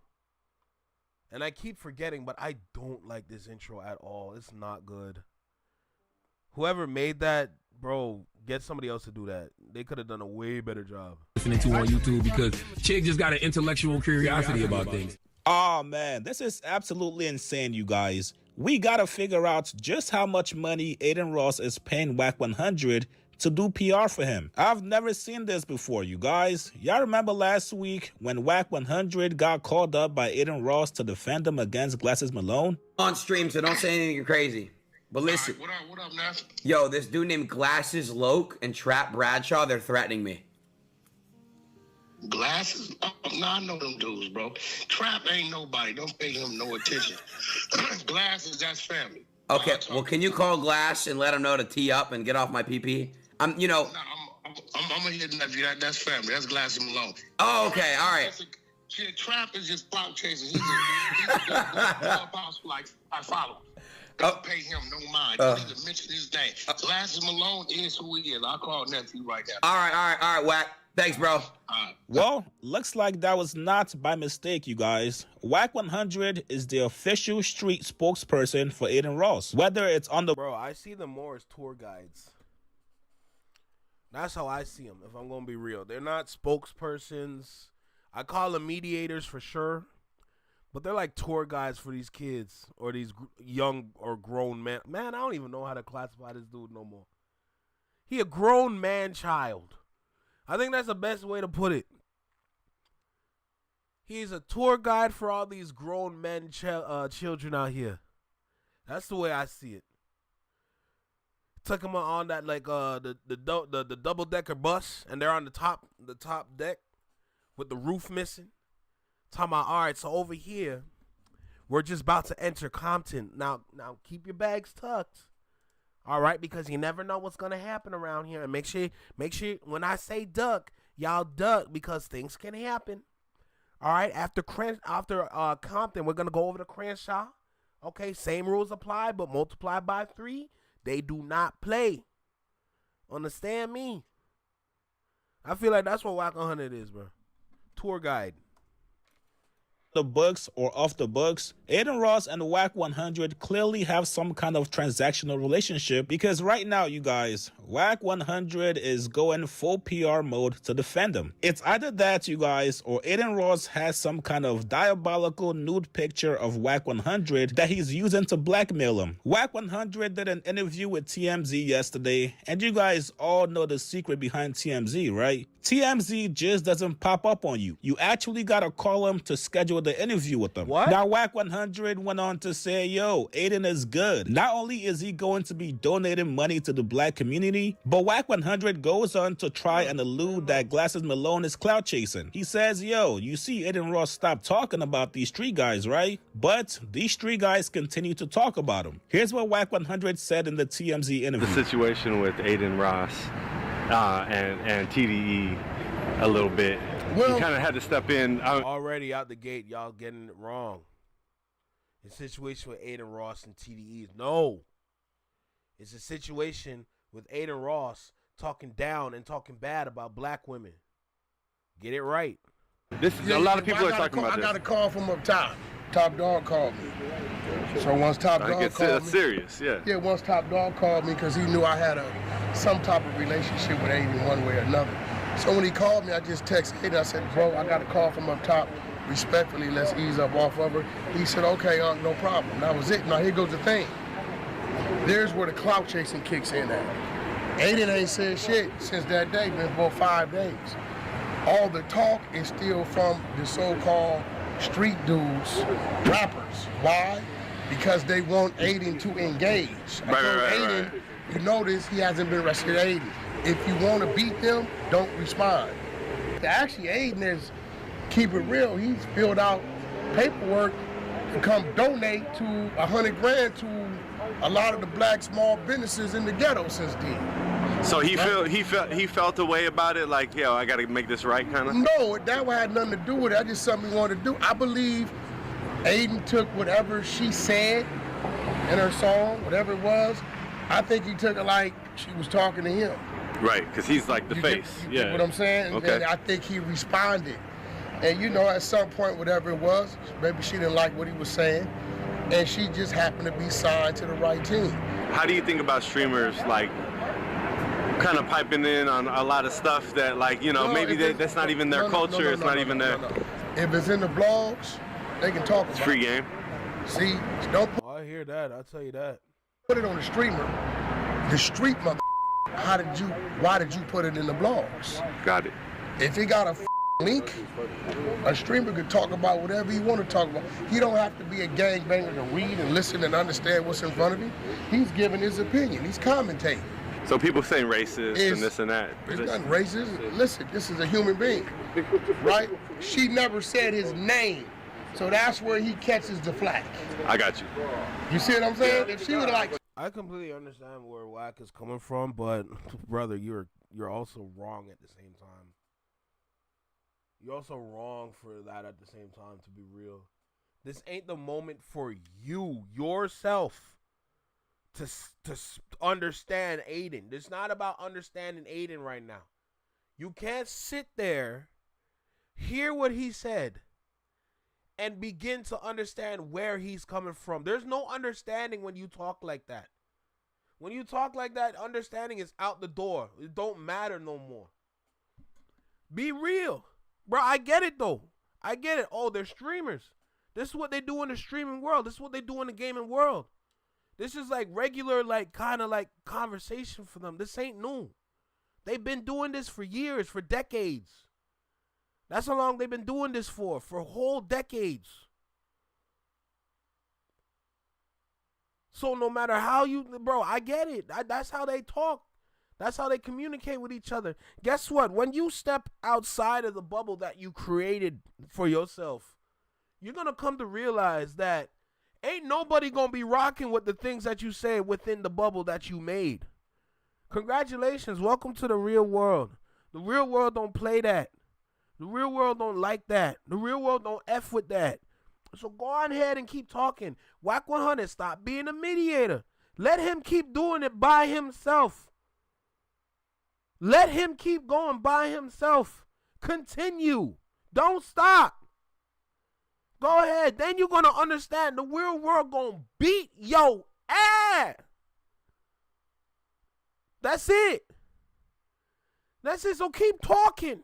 And I keep forgetting, but I don't like this intro at all. It's not good. Whoever made that, bro, get somebody else to do that. They could have done a way better job. Listening to on YouTube because Chick just got an intellectual curiosity about things. Oh, man, this is absolutely insane, you guys. We gotta figure out just how much money Aiden Ross is paying Wack 100 to do PR for him. I've never seen this before, you guys. Y'all remember last week when Wack 100 got called up by Aiden Ross to defend him against Glasses Malone? On stream, so don't say anything crazy. But listen. Right, what up, Nash? Yo, this dude named Glasses Loke and Trap Bradshaw, they're threatening me. Glasses? Oh, nah, I know them dudes, bro. Trap ain't nobody. Don't pay him no attention. Glasses, that's family. Okay, well, can you call Glass and let him know to tee up and get off my PP? I'm a hidden nephew. That's family. That's Glasses Malone. Oh, okay, all right. Trap is just clout chasing. He's a like I follow. Don't pay him no mind. Don't even mention his name. Glasses Malone is who he is. I'll call nephew right now. All right, Wack. Thanks, bro. Well, looks like that was not by mistake, you guys. Wack 100 is the official street spokesperson for Aiden Ross. Whether it's on the... Bro, I see them more as tour guides. That's how I see them, if I'm going to be real. They're not spokespersons. I call them mediators for sure. But they're like tour guides for these kids or these young or grown men. Man, I don't even know how to classify this dude no more. He a grown man-child. I think that's the best way to put it. He's a tour guide for all these grown men, children out here. That's the way I see it. Took him on that like the double decker bus, and they're on the top deck with the roof missing. Talking about, all right, so over here, we're just about to enter Compton. Now keep your bags tucked. All right, because you never know what's gonna happen around here, and make sure when I say duck, y'all duck because things can happen. All right, after Compton, we're gonna go over to Crenshaw. Okay, same rules apply, but multiply by 3. They do not play. Understand me? I feel like that's what Wack 100 is, bro. Tour guide. the books or off the books, Aiden Ross and Whack 100 clearly have some kind of transactional relationship, because right now, you guys, Whack 100 is going full PR mode to defend him. It's either that, you guys, or Aiden Ross has some kind of diabolical nude picture of Whack 100 that he's using to blackmail him. Whack 100 did an interview with TMZ yesterday, and you guys all know the secret behind TMZ, right? TMZ just doesn't pop up on you. You actually gotta call him to schedule the interview with them. What? Now, Whack 100 went on to say, yo, Aiden is good. Not only is he going to be donating money to the black community, but Whack 100 goes on to try and allude that Glasses Malone is clout chasing. He says, yo, you see Aiden Ross stop talking about these street guys, right? But these street guys continue to talk about him. Here's what Whack 100 said in the TMZ interview. The situation with Aiden Ross and TDE a little bit. Well, he kind of had to step in. Already out the gate, y'all getting it wrong. The situation with Aiden Ross and TDE, no. It's a situation with Aiden Ross talking down and talking bad about black women. Get it right. A lot of people are talking about this. I got a call from up top. Top Dog called me. So once Top Dog called me, serious, yeah. Yeah, once Top Dog called me, because he knew I had some type of relationship with Aiden one way or another. So when he called me, I just texted Aiden. I said, bro, I got a call from up top. Respectfully, let's ease up off of her. He said, okay, no problem. That was it. Now here goes the thing. There's where the clout chasing kicks in at. Aiden ain't said shit since that day, been for 5 days. All the talk is still from the so-called street dudes, rappers. Why? Because they want Aiden to engage. Right. You notice he hasn't been arrested. Aiden, if you want to beat them, don't respond. Actually, Aiden is, keep it real, he's filled out paperwork to come donate to $100,000 to a lot of the black small businesses in the ghetto since then. So he felt a way about it, like, yo, I gotta make this right, kind of? No, that had nothing to do with it. That's just something he wanted to do. I believe Aiden took whatever she said in her song, whatever it was. I think he took it like she was talking to him. Right, because he's like the face. You get what I'm saying? Okay. And I think he responded. And you know, at some point, whatever it was, maybe she didn't like what he was saying, and she just happened to be signed to the right team. How do you think about streamers, like, kind of piping in on a lot of stuff that, like, you know, maybe that's not even their culture, it's not even their... If it's in the blogs, they can talk about it. It's free game. See, don't... Oh, I hear that, I'll tell you that. Put it on the streamer. The street mother... why did you put it in the blogs? Got it. If he got a link, a streamer could talk about whatever he want to talk about. He don't have to be a gangbanger to read and listen and understand what's in front of him. He's giving his opinion. He's commentating. So people saying racist and this and that. It's not racist. Listen, this is a human being, right? She never said his name. So that's where he catches the flack. I got you. You see what I'm saying? If she would like... I completely understand where Whack is coming from, but brother, you're also wrong at the same time. You're also wrong for that at the same time, to be real. This ain't the moment for you, yourself, to understand Aiden. It's not about understanding Aiden right now. You can't sit there, hear what he said, and begin to understand where he's coming from. There's no understanding when you talk like that. When you talk like that, understanding is out the door. It don't matter no more. Be real. Bro, I get it, though. I get it. Oh, they're streamers. This is what they do in the streaming world. This is what they do in the gaming world. This is like regular, like, kind of like conversation for them. This ain't new. They've been doing this for years, for decades. That's how long they've been doing this for whole decades. So no matter how you, bro, I get it. That's how they talk. That's how they communicate with each other. Guess what? When you step outside of the bubble that you created for yourself, you're going to come to realize that ain't nobody going to be rocking with the things that you say within the bubble that you made. Congratulations. Welcome to the real world. The real world don't play that. The real world don't like that. The real world don't F with that. So go on ahead and keep talking. Whack 100, stop being a mediator. Let him keep doing it by himself. Let him keep going by himself. Continue. Don't stop. Go ahead. Then you're going to understand the real world going to beat your ass. That's it. That's it. So keep talking.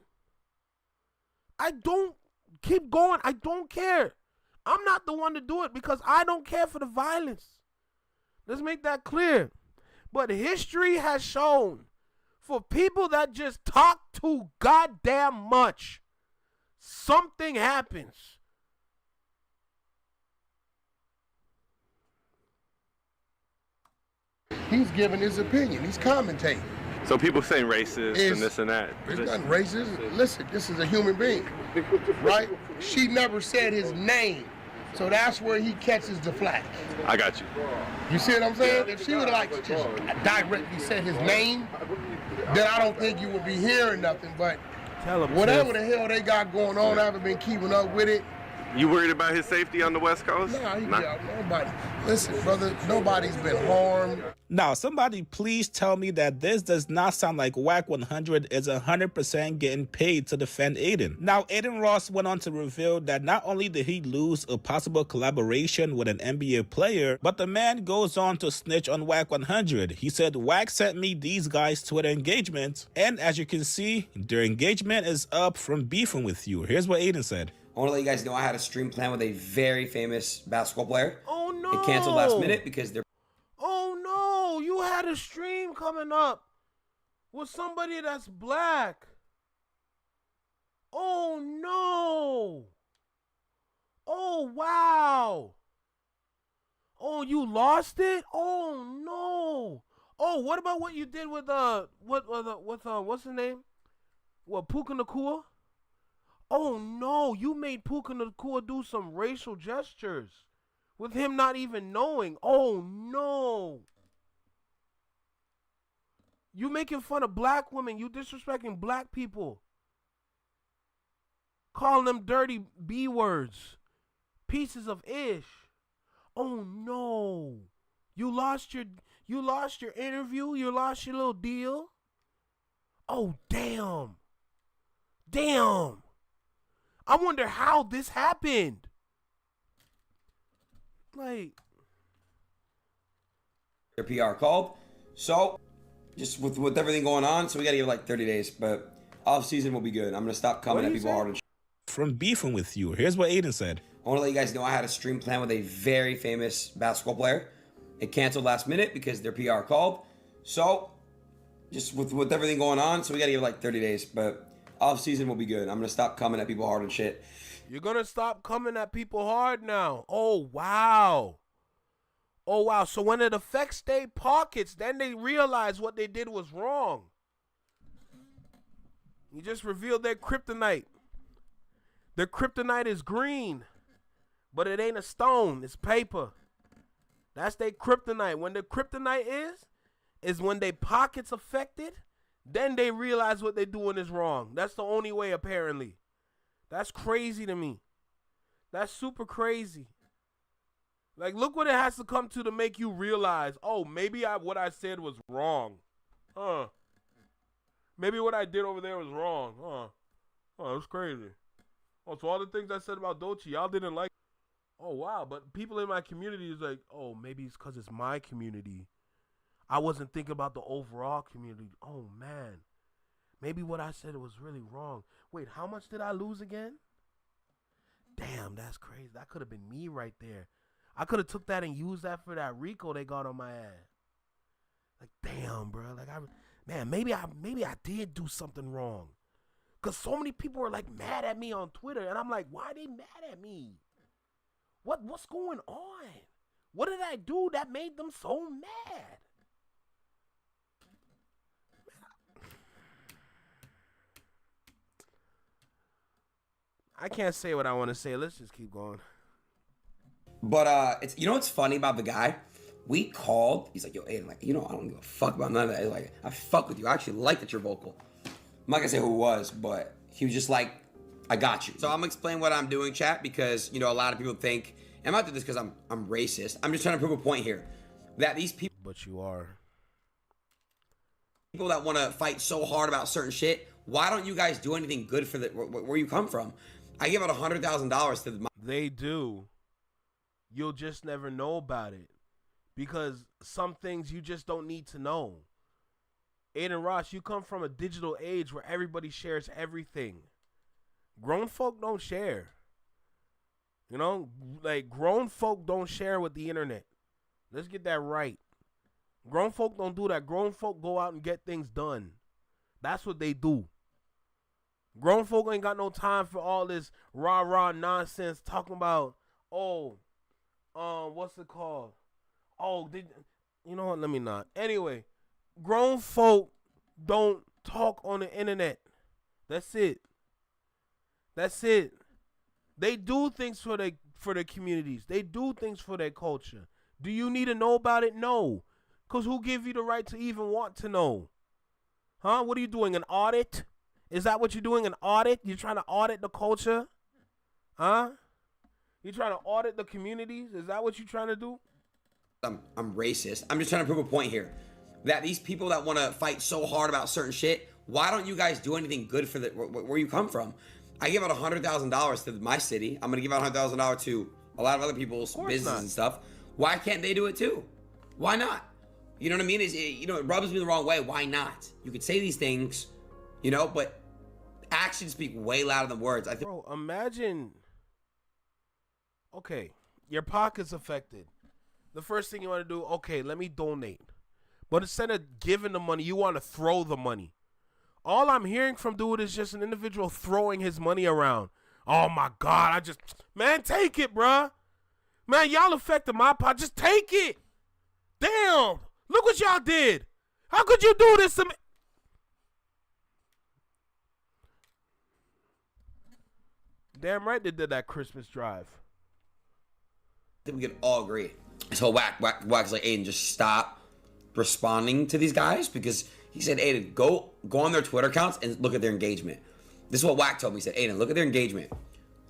I don't keep going. I don't care. I'm not the one to do it because I don't care for the violence. Let's make that clear. But history has shown for people that just talk too goddamn much, something happens. He's giving his opinion. He's commentating. So people saying racist and this and that. It's not racist. Listen, this is a human being, right? She never said his name. So that's where he catches the flack. I got you. You see what I'm saying? If she would like just directly said his name, then I don't think you would be hearing nothing. But whatever the hell they got going on, I haven't been keeping up with it. You worried about his safety on the West Coast? Nah, nobody. Listen, brother, nobody's been harmed. Now, somebody please tell me that this does not sound like Wack 100 is 100% getting paid to defend Aiden. Now, Aiden Ross went on to reveal that not only did he lose a possible collaboration with an NBA player, but the man goes on to snitch on Wack 100. He said, Wack sent me these guys' Twitter engagement, and as you can see, their engagement is up from beefing with you. Here's what Aiden said. I want to let you guys know I had a stream plan with a very famous basketball player. Oh, no. It canceled last minute because they're... Oh, no. You had a stream coming up with somebody that's black. Oh, no. Oh, wow. Oh, you lost it? Oh, no. Oh, what about what you did with, what's his name? What, Puka Nacua? Oh, no, you made Puka Nacua do some racial gestures with him not even knowing. Oh, no. You making fun of black women. You disrespecting black people. Calling them dirty B words. Pieces of ish. Oh, no. You lost your interview? You lost your little deal? Oh, damn. Damn. I wonder how this happened. Like, their PR called. So, just with everything going on, so we got to give like 30 days. But off season will be good. I'm going to stop coming at people hard and from beefing with you. Here's what Aiden said. I want to let you guys know I had a stream plan with a very famous basketball player. It canceled last minute because their PR called. So, just with everything going on, so we got to give like 30 days. But off season will be good. I'm going to stop coming at people hard and shit. You're going to stop coming at people hard now. Oh, wow. Oh, wow. So when it affects their pockets, then they realize what they did was wrong. You just revealed their kryptonite. Their kryptonite is green, but it ain't a stone. It's paper. That's their kryptonite. When the kryptonite is when their pockets affected, then they realize what they're doing is wrong. That's the only way, apparently. That's crazy to me. That's super crazy. Like, look what it has to come to make you realize, oh, maybe what I said was wrong. Maybe what I did over there was wrong. Oh, that's crazy. Oh, so all the things I said about Doechii, y'all didn't like. Oh, wow. But people in my community is like, oh, maybe it's because it's my community. I wasn't thinking about the overall community. Oh, man. Maybe what I said was really wrong. Wait, how much did I lose again? Damn, that's crazy. That could have been me right there. I could have took that and used that for that RICO they got on my ass. Like, damn, bro. Like, maybe I did do something wrong. Because so many people were, like, mad at me on Twitter. And I'm like, why are they mad at me? What's going on? What did I do that made them so mad? I can't say what I want to say. Let's just keep going. But it's, you know what's funny about the guy? We called. He's like, yo, Aiden, like, you know, I don't give a fuck about none of that. He's like, I fuck with you. I actually like that you're vocal. I'm not gonna say who it was, but he was just like, I got you. So I'm gonna explain what I'm doing, chat, because, you know, a lot of people think, and I'm not doing this because I'm racist. I'm just trying to prove a point here. That these people. But you are. People that want to fight so hard about certain shit, why don't you guys do anything good for where you come from? I give out $100,000 to They do. You'll just never know about it. Because some things you just don't need to know. Aiden Ross, you come from a digital age where everybody shares everything. Grown folk don't share. You know, like grown folk don't share with the internet. Let's get that right. Grown folk don't do that. Grown folk go out and get things done. That's what they do. Grown folk ain't got no time for all this rah-rah nonsense talking about, what's it called? You know what? Let me not. Anyway, grown folk don't talk on the internet. That's it. That's it. They do things for their communities. They do things for their culture. Do you need to know about it? No. Because who give you the right to even want to know? Huh? What are you doing, an audit? Is that what you're doing, an audit? You're trying to audit the culture? Huh? You're trying to audit the communities? Is that what you're trying to do? I'm racist. I'm just trying to prove a point here. That these people that want to fight so hard about certain shit, why don't you guys do anything good for where you come from? I give out $100,000 to my city. I'm going to give out $100,000 to a lot of other people's businesses and stuff. Why can't they do it too? Why not? You know what I mean? It rubs me the wrong way. Why not? You could say these things, but actions speak way louder than words. I think. Bro, imagine. Okay, your pocket's affected. The first thing you want to do, okay, let me donate. But instead of giving the money, you want to throw the money. All I'm hearing from dude is just an individual throwing his money around. Oh my God, man, take it, bruh. Man, y'all affected my pot. Just take it. Damn, look what y'all did. How could you do this to me? Damn right they did that Christmas drive. I think we can all agree. So Wack's like, Aiden, just stop responding to these guys, because he said, Aiden, go on their Twitter accounts and look at their engagement. This is what Wack told me. He said, Aiden, look at their engagement.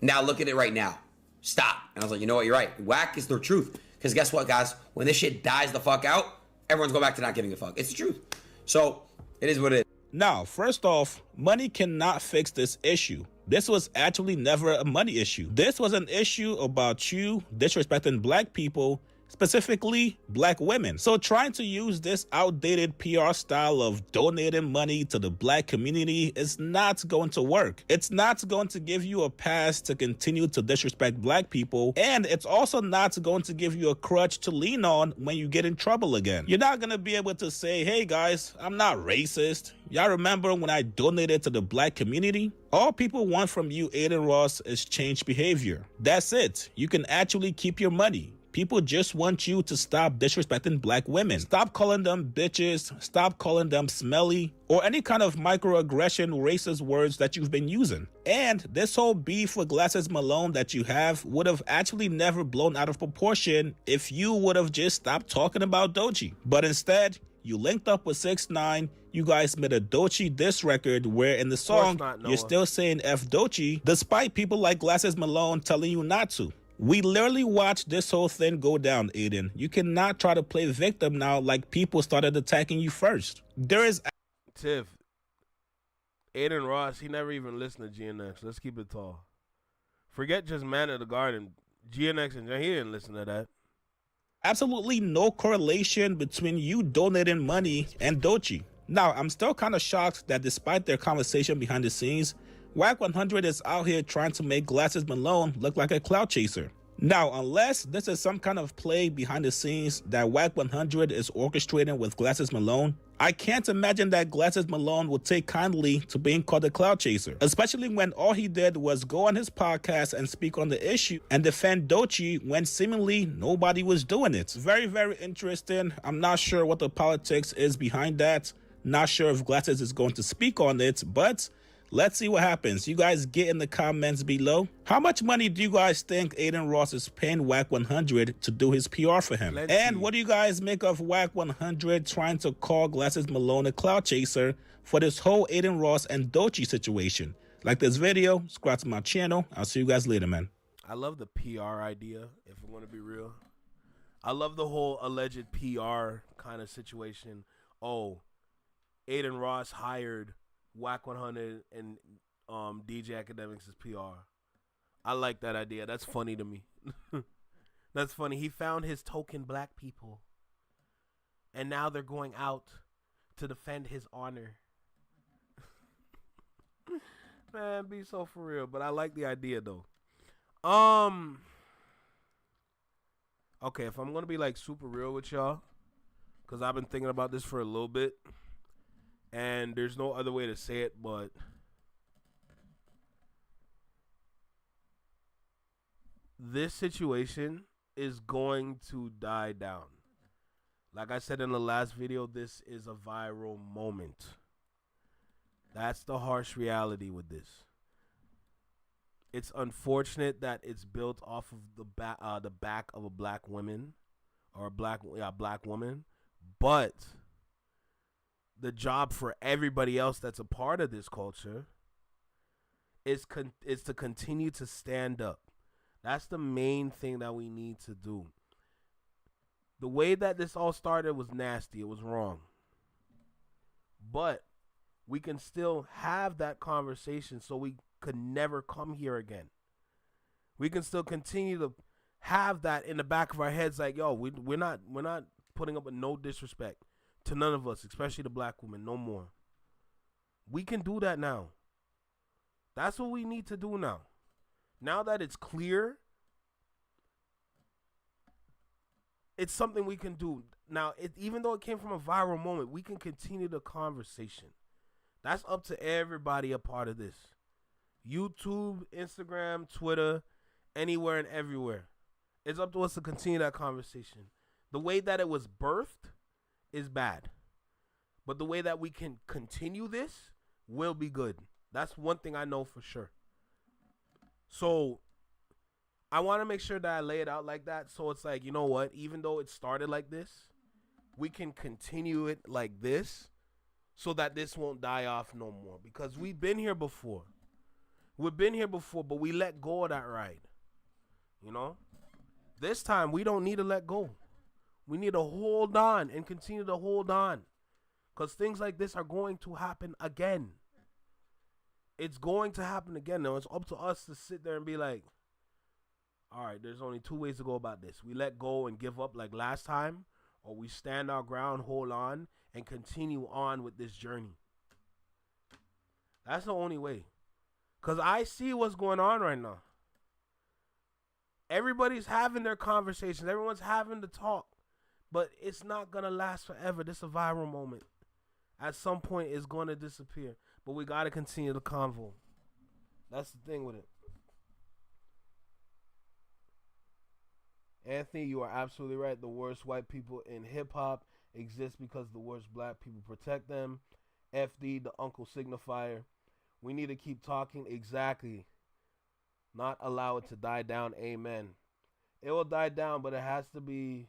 Now look at it right now. Stop. And I was like, you know what? You're right. Wack is the truth. Because guess what, guys? When this shit dies the fuck out, everyone's going back to not giving a fuck. It's the truth. So it is what it is. Now, first off, money cannot fix this issue. This was actually never a money issue. This was an issue about you disrespecting black people, specifically black women. So trying to use this outdated PR style of donating money to the black community is not going to work. It's not going to give you a pass to continue to disrespect black people, and it's also not going to give you a crutch to lean on when you get in trouble again. You're not going to be able to say, hey guys, I'm not racist. Y'all remember when I donated to the black community? All people want from you, Aiden Ross, is change behavior. That's it. You can actually keep your money. People just want you to stop disrespecting black women. Stop calling them bitches. Stop calling them smelly, or any kind of microaggression, racist words that you've been using. And this whole beef with Glasses Malone that you have would have actually never blown out of proportion if you would have just stopped talking about Doechii. But instead, you linked up with 6ix9ine. You guys made a Doechii diss record where in the song, you're still saying F Doechii, despite people like Glasses Malone telling you not to. We literally watched this whole thing go down, Aiden. You cannot try to play victim now like people started attacking you first. There is... Tiff, Aiden Ross, he never even listened to GNX. Let's keep it tall. Forget just Man of the Garden. GNX and he didn't listen to that. Absolutely no correlation between you donating money and Doechii. Now, I'm still kind of shocked that despite their conversation behind the scenes, Wack 100 is out here trying to make Glasses Malone look like a clout chaser. Now, unless this is some kind of play behind the scenes that Wack 100 is orchestrating with Glasses Malone, I can't imagine that Glasses Malone would take kindly to being called a clout chaser, especially when all he did was go on his podcast and speak on the issue and defend Doechii when seemingly nobody was doing it. Very, very interesting. I'm not sure what the politics is behind that. Not sure if Glasses is going to speak on it, but let's see what happens. You guys get in the comments below. How much money do you guys think Aiden Ross is paying Wack 100 to do his PR for him? And what do you guys make of Wack 100 trying to call Glasses Malone a clout chaser for this whole Aiden Ross and Doechii situation? Like this video, subscribe to my channel. I'll see you guys later, man. I love the PR idea, if I want to be real. I love the whole alleged PR kind of situation. Oh, Aiden Ross hired Wack 100 and DJ Academics as PR. I like that idea. That's funny to me. That's funny. He found his token black people. And now they're going out to defend his honor. Man, be so for real. But I like the idea, though. Okay, if I'm going to be, like, super real with y'all, because I've been thinking about this for a little bit, and there's no other way to say it, but this situation is going to die down. Like I said in the last video, this is a viral moment. That's the harsh reality with this. It's unfortunate that it's built off of the back of a black woman, or a black woman, but the job for everybody else that's a part of this culture is to continue to stand up. That's the main thing that we need to do. The way that this all started was nasty. It was wrong. But we can still have that conversation so we could never come here again. We can still continue to have that in the back of our heads like, yo, we're not putting up with no disrespect to none of us, especially the black women, no more. We can do that now. That's what we need to do now. Now that it's clear, it's something we can do. Now, even though it came from a viral moment, we can continue the conversation. That's up to everybody a part of this. YouTube, Instagram, Twitter, anywhere and everywhere. It's up to us to continue that conversation. The way that it was birthed is bad. But the way that we can continue this will be good. That's one thing I know for sure. So I want to make sure that I lay it out like that. So it's like, you know what? Even though it started like this, we can continue it like this so that this won't die off no more. Because we've been here before. We've been here before, but we let go of that ride. You know? This time, we don't need to let go. We need to hold on and continue to hold on. Because things like this are going to happen again. It's going to happen again. Now, it's up to us to sit there and be like, all right, there's only two ways to go about this. We let go and give up like last time, or we stand our ground, hold on, and continue on with this journey. That's the only way. Because I see what's going on right now. Everybody's having their conversations. Everyone's having the talk. But it's not going to last forever. This is a viral moment. At some point, it's going to disappear. But we got to continue the convo. That's the thing with it. Anthony, you are absolutely right. The worst white people in hip-hop exist because the worst black people protect them. FD, the uncle signifier. We need to keep talking. Exactly. Not allow it to die down. Amen. It will die down, but it has to be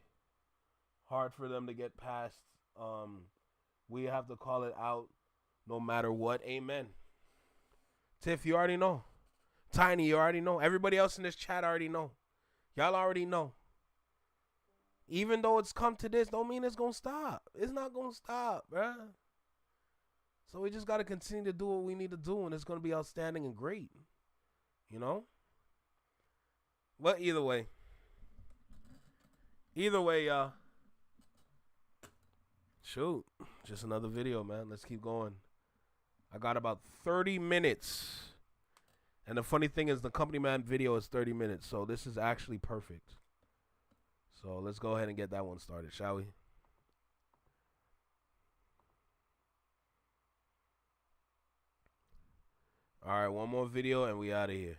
hard for them to get past. We have to call it out no matter what. Amen. Tiff, you already know. Tiny, you already know. Everybody else in this chat already know. Y'all already know. Even though it's come to this, don't mean it's going to stop. It's not going to stop, bruh. So we just got to continue to do what we need to do, and it's going to be outstanding and great. You know? But either way, y'all. Shoot. Just another video, man. Let's keep going. I got about 30 minutes. And the funny thing is the Company Man video is 30 minutes, so this is actually perfect. So let's go ahead and get that one started, shall we? All right, one more video and we out of here.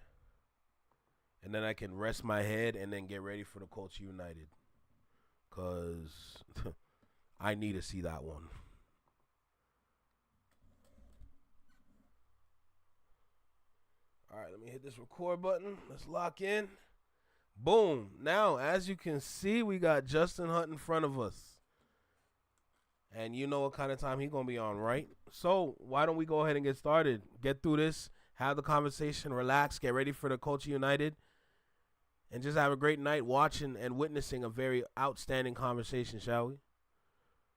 And then I can rest my head and then get ready for the Culture United. Because I need to see that one. All right, let me hit this record button. Let's lock in. Boom. Now, as you can see, we got Justin Hunt in front of us. And you know what kind of time he's going to be on, right? So why don't we go ahead and get started? Get through this, have the conversation, relax, get ready for the Culture United, and just have a great night watching and witnessing a very outstanding conversation, shall we?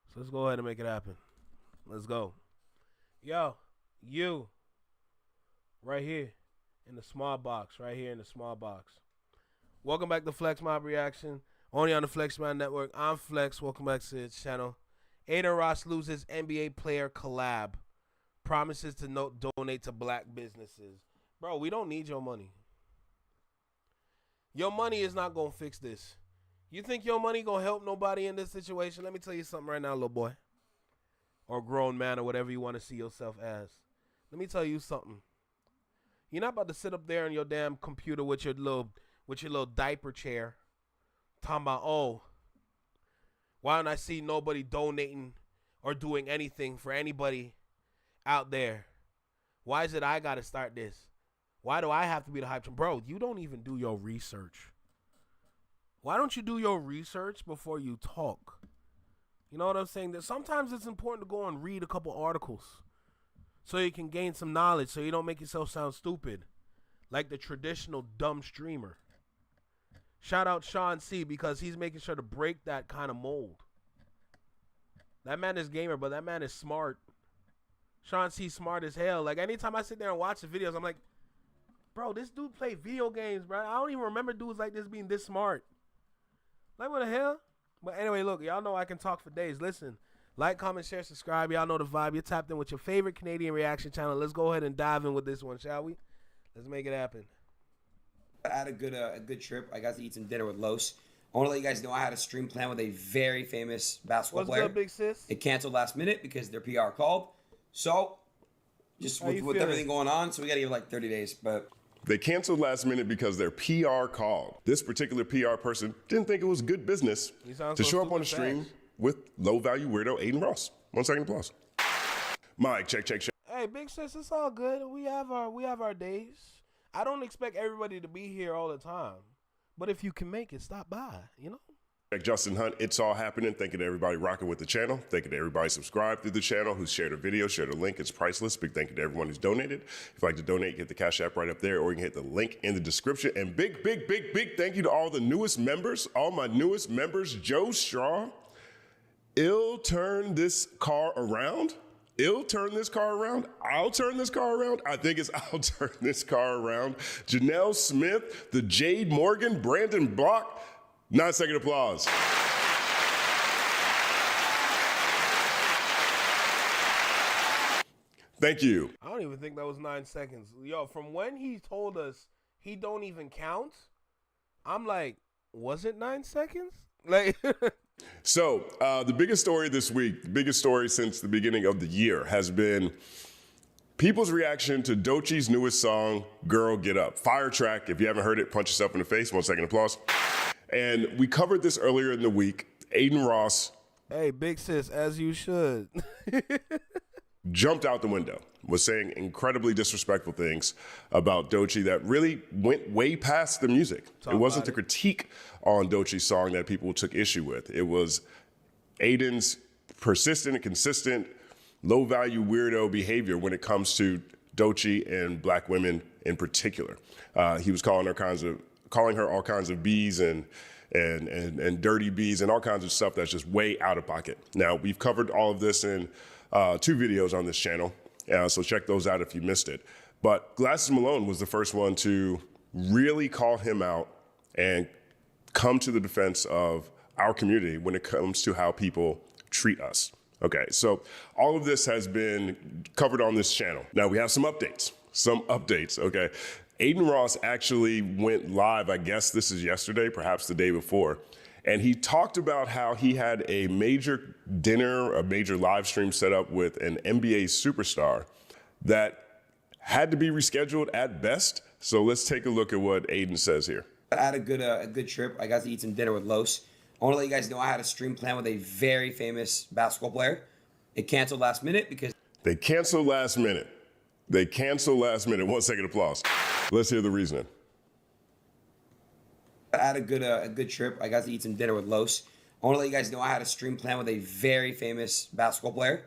So let's go ahead and make it happen. Let's go. Yo, you, right here In the small box, right here in the small box. Welcome back to Flex Mob Reaction. Only on the Flex Mob Network. I'm Flex. Welcome back to the channel. Aiden Ross loses NBA player collab. Promises to donate to black businesses. Bro, we don't need your money. Your money is not going to fix this. You think your money going to help nobody in this situation? Let me tell you something right now, little boy. Or grown man or whatever you want to see yourself as. Let me tell you something. You're not about to sit up there on your damn computer with your little diaper chair talking about, oh, why don't I see nobody donating or doing anything for anybody out there? Why is it I got to start this? Why do I have to be the hype train? Bro, you don't even do your research. Why don't you do your research before you talk? You know what I'm saying? That sometimes it's important to go and read a couple articles so you can gain some knowledge so you don't make yourself sound stupid like the traditional dumb streamer. Shout out Sean C because he's making sure to break that kind of mold. That man is gamer, but that man is smart. Sean C smart as hell. Like anytime I sit there and watch the videos, I'm like, bro, this dude play video games, bro. I don't even remember dudes like this being this smart. Like, what the hell? But anyway, look, y'all know I can talk for days. Listen, like, comment, share, subscribe. Y'all know the vibe. You're tapped in with your favorite Canadian reaction channel. Let's go ahead and dive in with this one, shall we? Let's make it happen. I had a good trip. I got to eat some dinner with Los. I want to let you guys know I had a stream plan with a very famous basketball player. What's up, big sis? It canceled last minute because their PR called. So, just with everything going on, so we got to give like 30 days. But they canceled last minute because their PR called. This particular PR person didn't think it was good business to show up on the stream with low-value weirdo Aiden Ross. 1 second applause. Mike, check. Hey, big sis, it's all good. We have our days. I don't expect everybody to be here all the time, but if you can make it, stop by. You know. Justin Hunt, it's all happening. Thank you to everybody rocking with the channel. Thank you to everybody subscribed to the channel, who's shared a video, shared a link. It's priceless. Big thank you to everyone who's donated. If you'd like to donate, get the Cash App right up there, or you can hit the link in the description. And big thank you to all the newest members, all my newest members. Joe Straw, I'll turn this car around. I'll turn this car around. I'll turn this car around. I think it's I'll turn this car around. Janelle Smith, the Jade Morgan, Brandon Block. 9 second applause. Thank you. I don't even think that was 9 seconds. Yo, from when he told us he don't even count, I'm like, was it 9 seconds? Like, so the biggest story this week, the biggest story since the beginning of the year has been people's reaction to Doechie's newest song, Girl Get Up. Fire track. If you haven't heard it, punch yourself in the face. 1 second applause. And we covered this earlier in the week. Aiden Ross. Hey, big sis, as you should. Jumped out the window, was saying incredibly disrespectful things about Doechii that really went way past the music. It wasn't the critique on Doechie's song that people took issue with. It was Aiden's persistent and consistent, low-value weirdo behavior when it comes to Doechii and black women in particular. He was calling her all kinds of bees and dirty bees and all kinds of stuff that's just way out of pocket. Now, we've covered all of this in 2 videos on this channel, so check those out if you missed it. But Glasses Malone was the first one to really call him out and come to the defense of our community when it comes to how people treat us. Okay, so all of this has been covered on this channel. Now, we have some updates, okay? Aiden Ross actually went live, I guess this is yesterday, perhaps the day before, and he talked about how he had a major dinner, a major live stream set up with an NBA superstar that had to be rescheduled at best. So let's take a look at what Aiden says here. I had a good trip. I got to eat some dinner with Los. I want to let you guys know I had a stream plan with a very famous basketball player. It canceled last minute because they canceled last minute. 1 second applause. Let's hear the reasoning. I had a good trip. I got to eat some dinner with Los. I want to let you guys know I had a stream plan with a very famous basketball player.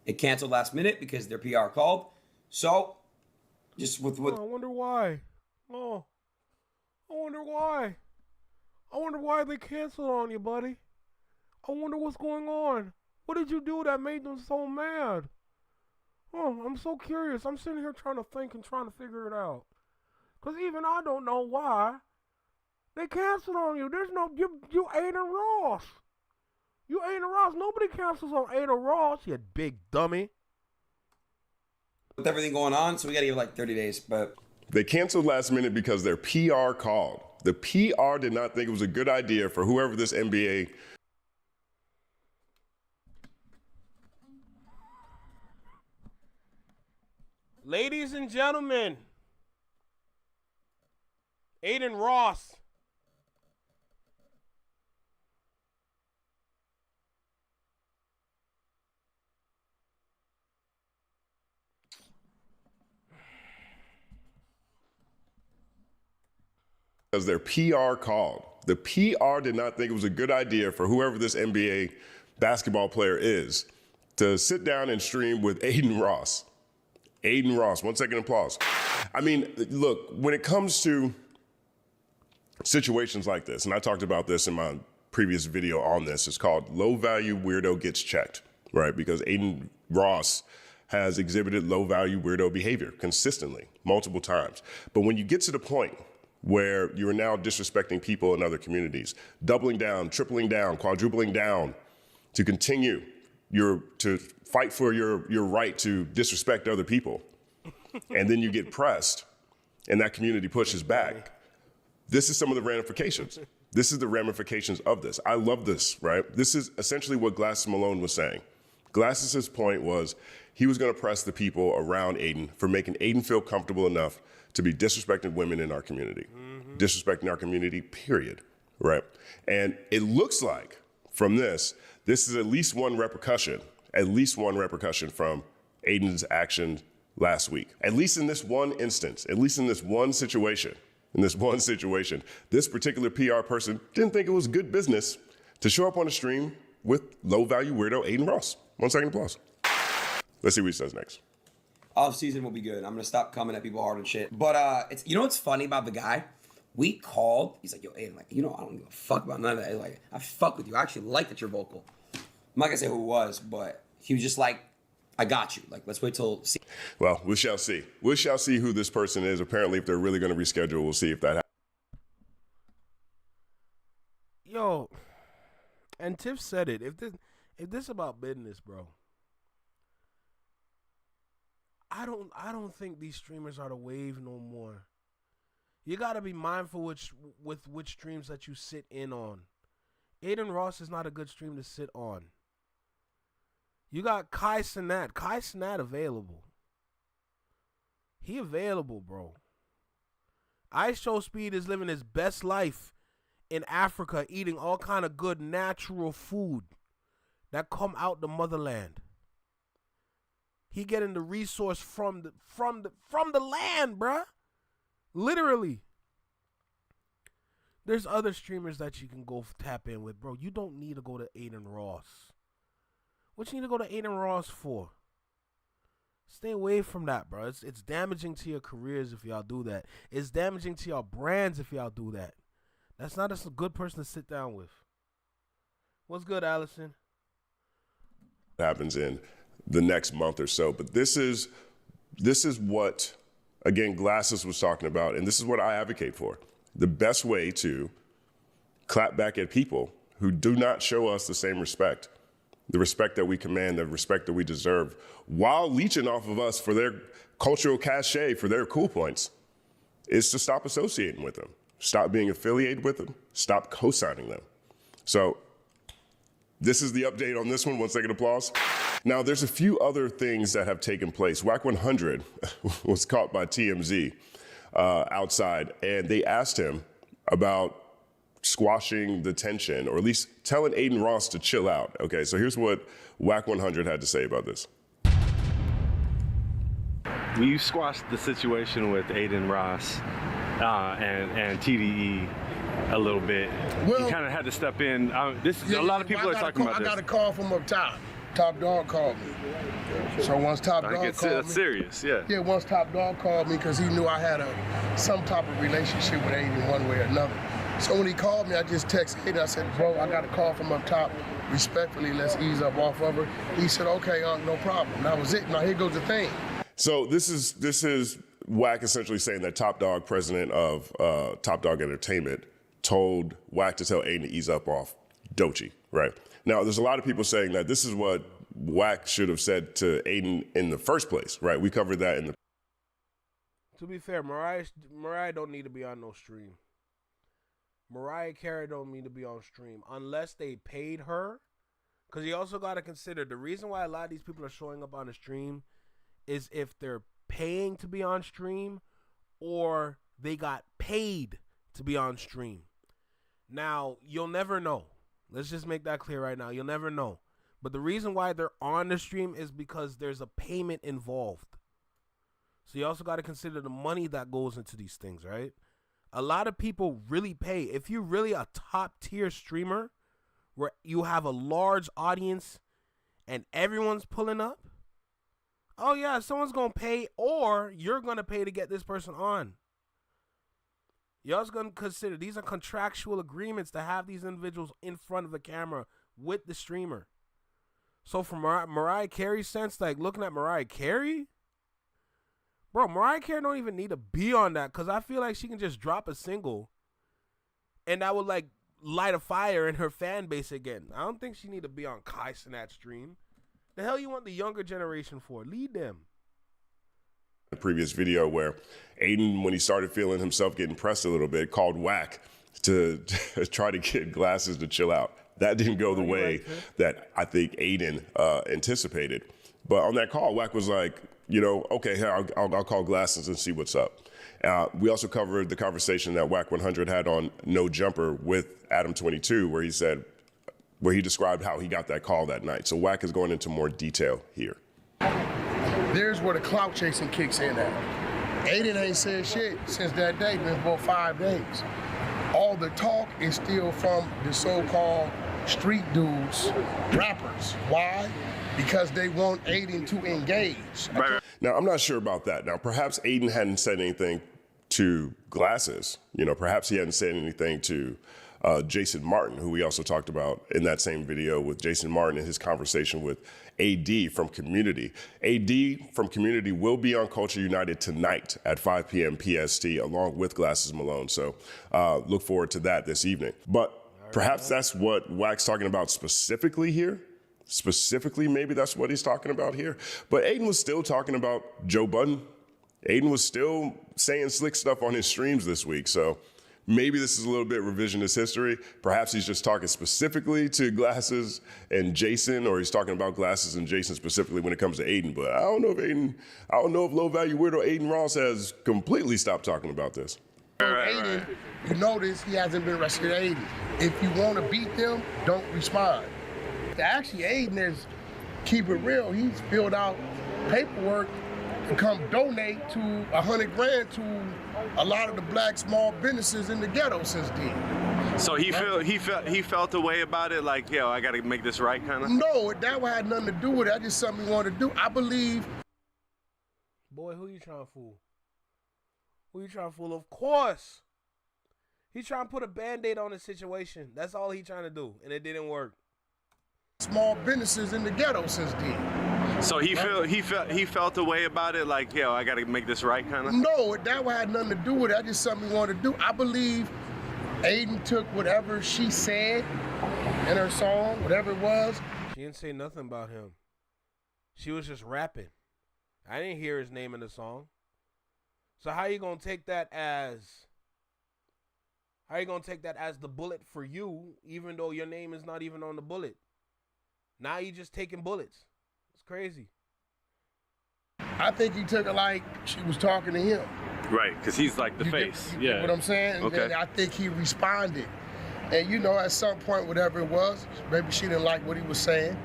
It canceled last minute because their PR called. So, just with I wonder why. Oh, I wonder why. I wonder why they canceled on you, buddy. I wonder what's going on. What did you do that made them so mad? Oh, I'm so curious. I'm sitting here trying to think and trying to figure it out. Because even I don't know why they canceled on you. There's no, you Aiden Ross. You Aiden Ross. Nobody cancels on Aiden Ross, you big dummy. With everything going on, so we got to give like 30 days. But they canceled last minute because their PR called. The PR did not think it was a good idea for whoever this NBA. Ladies and gentlemen, Aiden Ross. Because their PR called. The PR did not think it was a good idea for whoever this NBA basketball player is to sit down and stream with Aiden Ross. Aiden Ross, 1 second applause. I mean, look, when it comes to situations like this, and I talked about this in my previous video on this, it's called Low Value Weirdo Gets Checked, right? Because Aiden Ross has exhibited low value weirdo behavior consistently, multiple times. But when you get to the point where you are now disrespecting people in other communities, doubling down, tripling down, quadrupling down to continue to fight for your right to disrespect other people, and then you get pressed and that community pushes back. This is some of the ramifications. This is the ramifications of this. I love this, right? This is essentially what Glasses Malone was saying. Glasses' point was he was going to press the people around Aiden for making Aiden feel comfortable enough to be disrespecting women in our community, disrespecting our community, period, right? And it looks like from this is at least one repercussion from Aiden's action last week. At least in this one instance, at least in this one situation, this particular PR person didn't think it was good business to show up on a stream with low-value weirdo Aiden Ross. 1 second applause. Let's see what he says next. Off season will be good. I'm gonna stop coming at people hard and shit. But it's, you know what's funny about the guy? We called. He's like, yo, Aiden, like, you know, I don't give a fuck about none of that. He's like, I fuck with you. I actually like that you're vocal. I'm not gonna say who it was, but he was just like, I got you. Like, let's wait till. Well, we shall see. We shall see who this person is. Apparently, if they're really going to reschedule, we'll see if that happens. Yo, and Tiff said it. If this about business, bro, I don't think these streamers are the wave no more. You gotta be mindful with which streams that you sit in on. Aiden Ross is not a good stream to sit on. You got Kai Cenat. Kai Cenat available. He available, bro. Ice Show Speed is living his best life in Africa, eating all kind of good natural food that come out the motherland. He getting the resource from the land, bruh. Literally. There's other streamers that you can go tap in with, bro. You don't need to go to Aiden Ross. What you need to go to Aiden Ross for? Stay away from that, bro. It's damaging to your careers if y'all do that. It's damaging to your brands if y'all do that. That's not a good person to sit down with. What's good, Allison? Happens in the next month or so. But this is what, again, Glasses was talking about, and this is what I advocate for. The best way to clap back at people who do not show us the same respect, the respect that we command, the respect that we deserve, while leeching off of us for their cultural cachet, for their cool points, is to stop associating with them, stop being affiliated with them, stop co-signing them. So this is the update on this one. 1 second applause. Now, there's a few other things that have taken place. Wack 100 was caught by TMZ outside, and they asked him about squashing the tension, or at least telling Aiden Ross to chill out. Okay, so here's what Wack 100 had to say about this. You squashed the situation with Aiden Ross and TDE a little bit. Well, you kind of had to step in. A lot of people are talking about this. I got a call from up top. Top Dog called me. So once Top Dog called me, that's serious, yeah. Yeah, once Top Dog called me because he knew I had some type of relationship with Aiden one way or another. So when he called me, I just texted Aiden. I said, bro, I got a call from up top. Respectfully, let's ease up off of her. He said, okay, no problem. That was it. Now here goes the thing. So this is Wack essentially saying that Top Dog, president of Top Dog Entertainment, told Wack to tell Aiden to ease up off Doechii, right? Now, there's a lot of people saying that this is what Wack should have said to Aiden in the first place, right? We covered that in the... To be fair, Mariah don't need to be on no stream. Mariah Carey don't need to be on stream unless they paid her. Because you also got to consider the reason why a lot of these people are showing up on the stream is if they're paying to be on stream or they got paid to be on stream. Now, you'll never know. Let's just make that clear right now. You'll never know. But the reason why they're on the stream is because there's a payment involved. So you also got to consider the money that goes into these things, right? A lot of people really pay. If you're really a top tier streamer where you have a large audience and everyone's pulling up, oh yeah, someone's going to pay or you're going to pay to get this person on. You're also going to consider these are contractual agreements to have these individuals in front of the camera with the streamer. So from Mariah Carey's sense, like looking at Mariah Carey, bro, Mariah Carey don't even need to be on that because I feel like she can just drop a single and that would like light a fire in her fan base again. I don't think she need to be on Kai Cenat's stream. The hell you want the younger generation for? Lead them. The previous video where Aiden, when he started feeling himself getting pressed a little bit, called Wack to try to get Glasses to chill out. That didn't go the way that I think Aiden anticipated. But on that call, Wack was like, you know, okay, here, I'll call Glasses and see what's up. We also covered the conversation that Wack 100 had on No Jumper with Adam 22, where he described how he got that call that night. So Wack is going into more detail here. There's where the clout chasing kicks in at. Aiden ain't said shit since that day, been about 5 days. All the talk is still from the so-called street dudes, rappers. Why? Because they want Aiden to engage. Right. Now, I'm not sure about that. Now, perhaps Aiden hadn't said anything to Glasses. You know, perhaps he hadn't said anything to Jason Martin, who we also talked about in that same video with Jason Martin and his conversation with AD from Community. AD from Community will be on Culture United tonight at 5 p.m. PST along with Glasses Malone. So look forward to that this evening. But perhaps that's what Wack's talking about specifically here. Specifically, maybe that's what he's talking about here. But Aiden was still talking about Joe Budden. Aiden was still saying slick stuff on his streams this week. So maybe this is a little bit revisionist history. Perhaps he's just talking specifically to Glasses and Jason, or he's talking about Glasses and Jason specifically when it comes to Aiden. But I don't know if Low Value Weirdo Aiden Ross has completely stopped talking about this. Aiden, you notice he hasn't been arrested. Aiden, if you want to beat them, don't respond. Actually, Aiden is, keep it real, he's filled out paperwork to come donate to $100 grand to a lot of the black small businesses in the ghetto since then. So he felt a way about it, like, yo, I got to make this right, kind of? No, that had nothing to do with it. That's just something he wanted to do. I believe. Boy, who you trying to fool? Who you trying to fool? Of course. He's trying to put a Band-Aid on the situation. That's all he's trying to do, and it didn't work. Small businesses in the ghetto since then. So he felt a way about it, like, yo, I got to make this right, kind of? No, that had nothing to do with it. That's just something he wanted to do. I believe Aiden took whatever she said in her song, whatever it was. She didn't say nothing about him. She was just rapping. I didn't hear his name in the song. So how you gonna take that as? How you gonna take that as the bullet for you, even though your name is not even on the bullet? Now you just taking bullets. It's crazy. I think he took it like she was talking to him. Right, because he's like the face. You get what I'm saying? Okay. And I think he responded. And you know, at some point, whatever it was, maybe she didn't like what he was saying,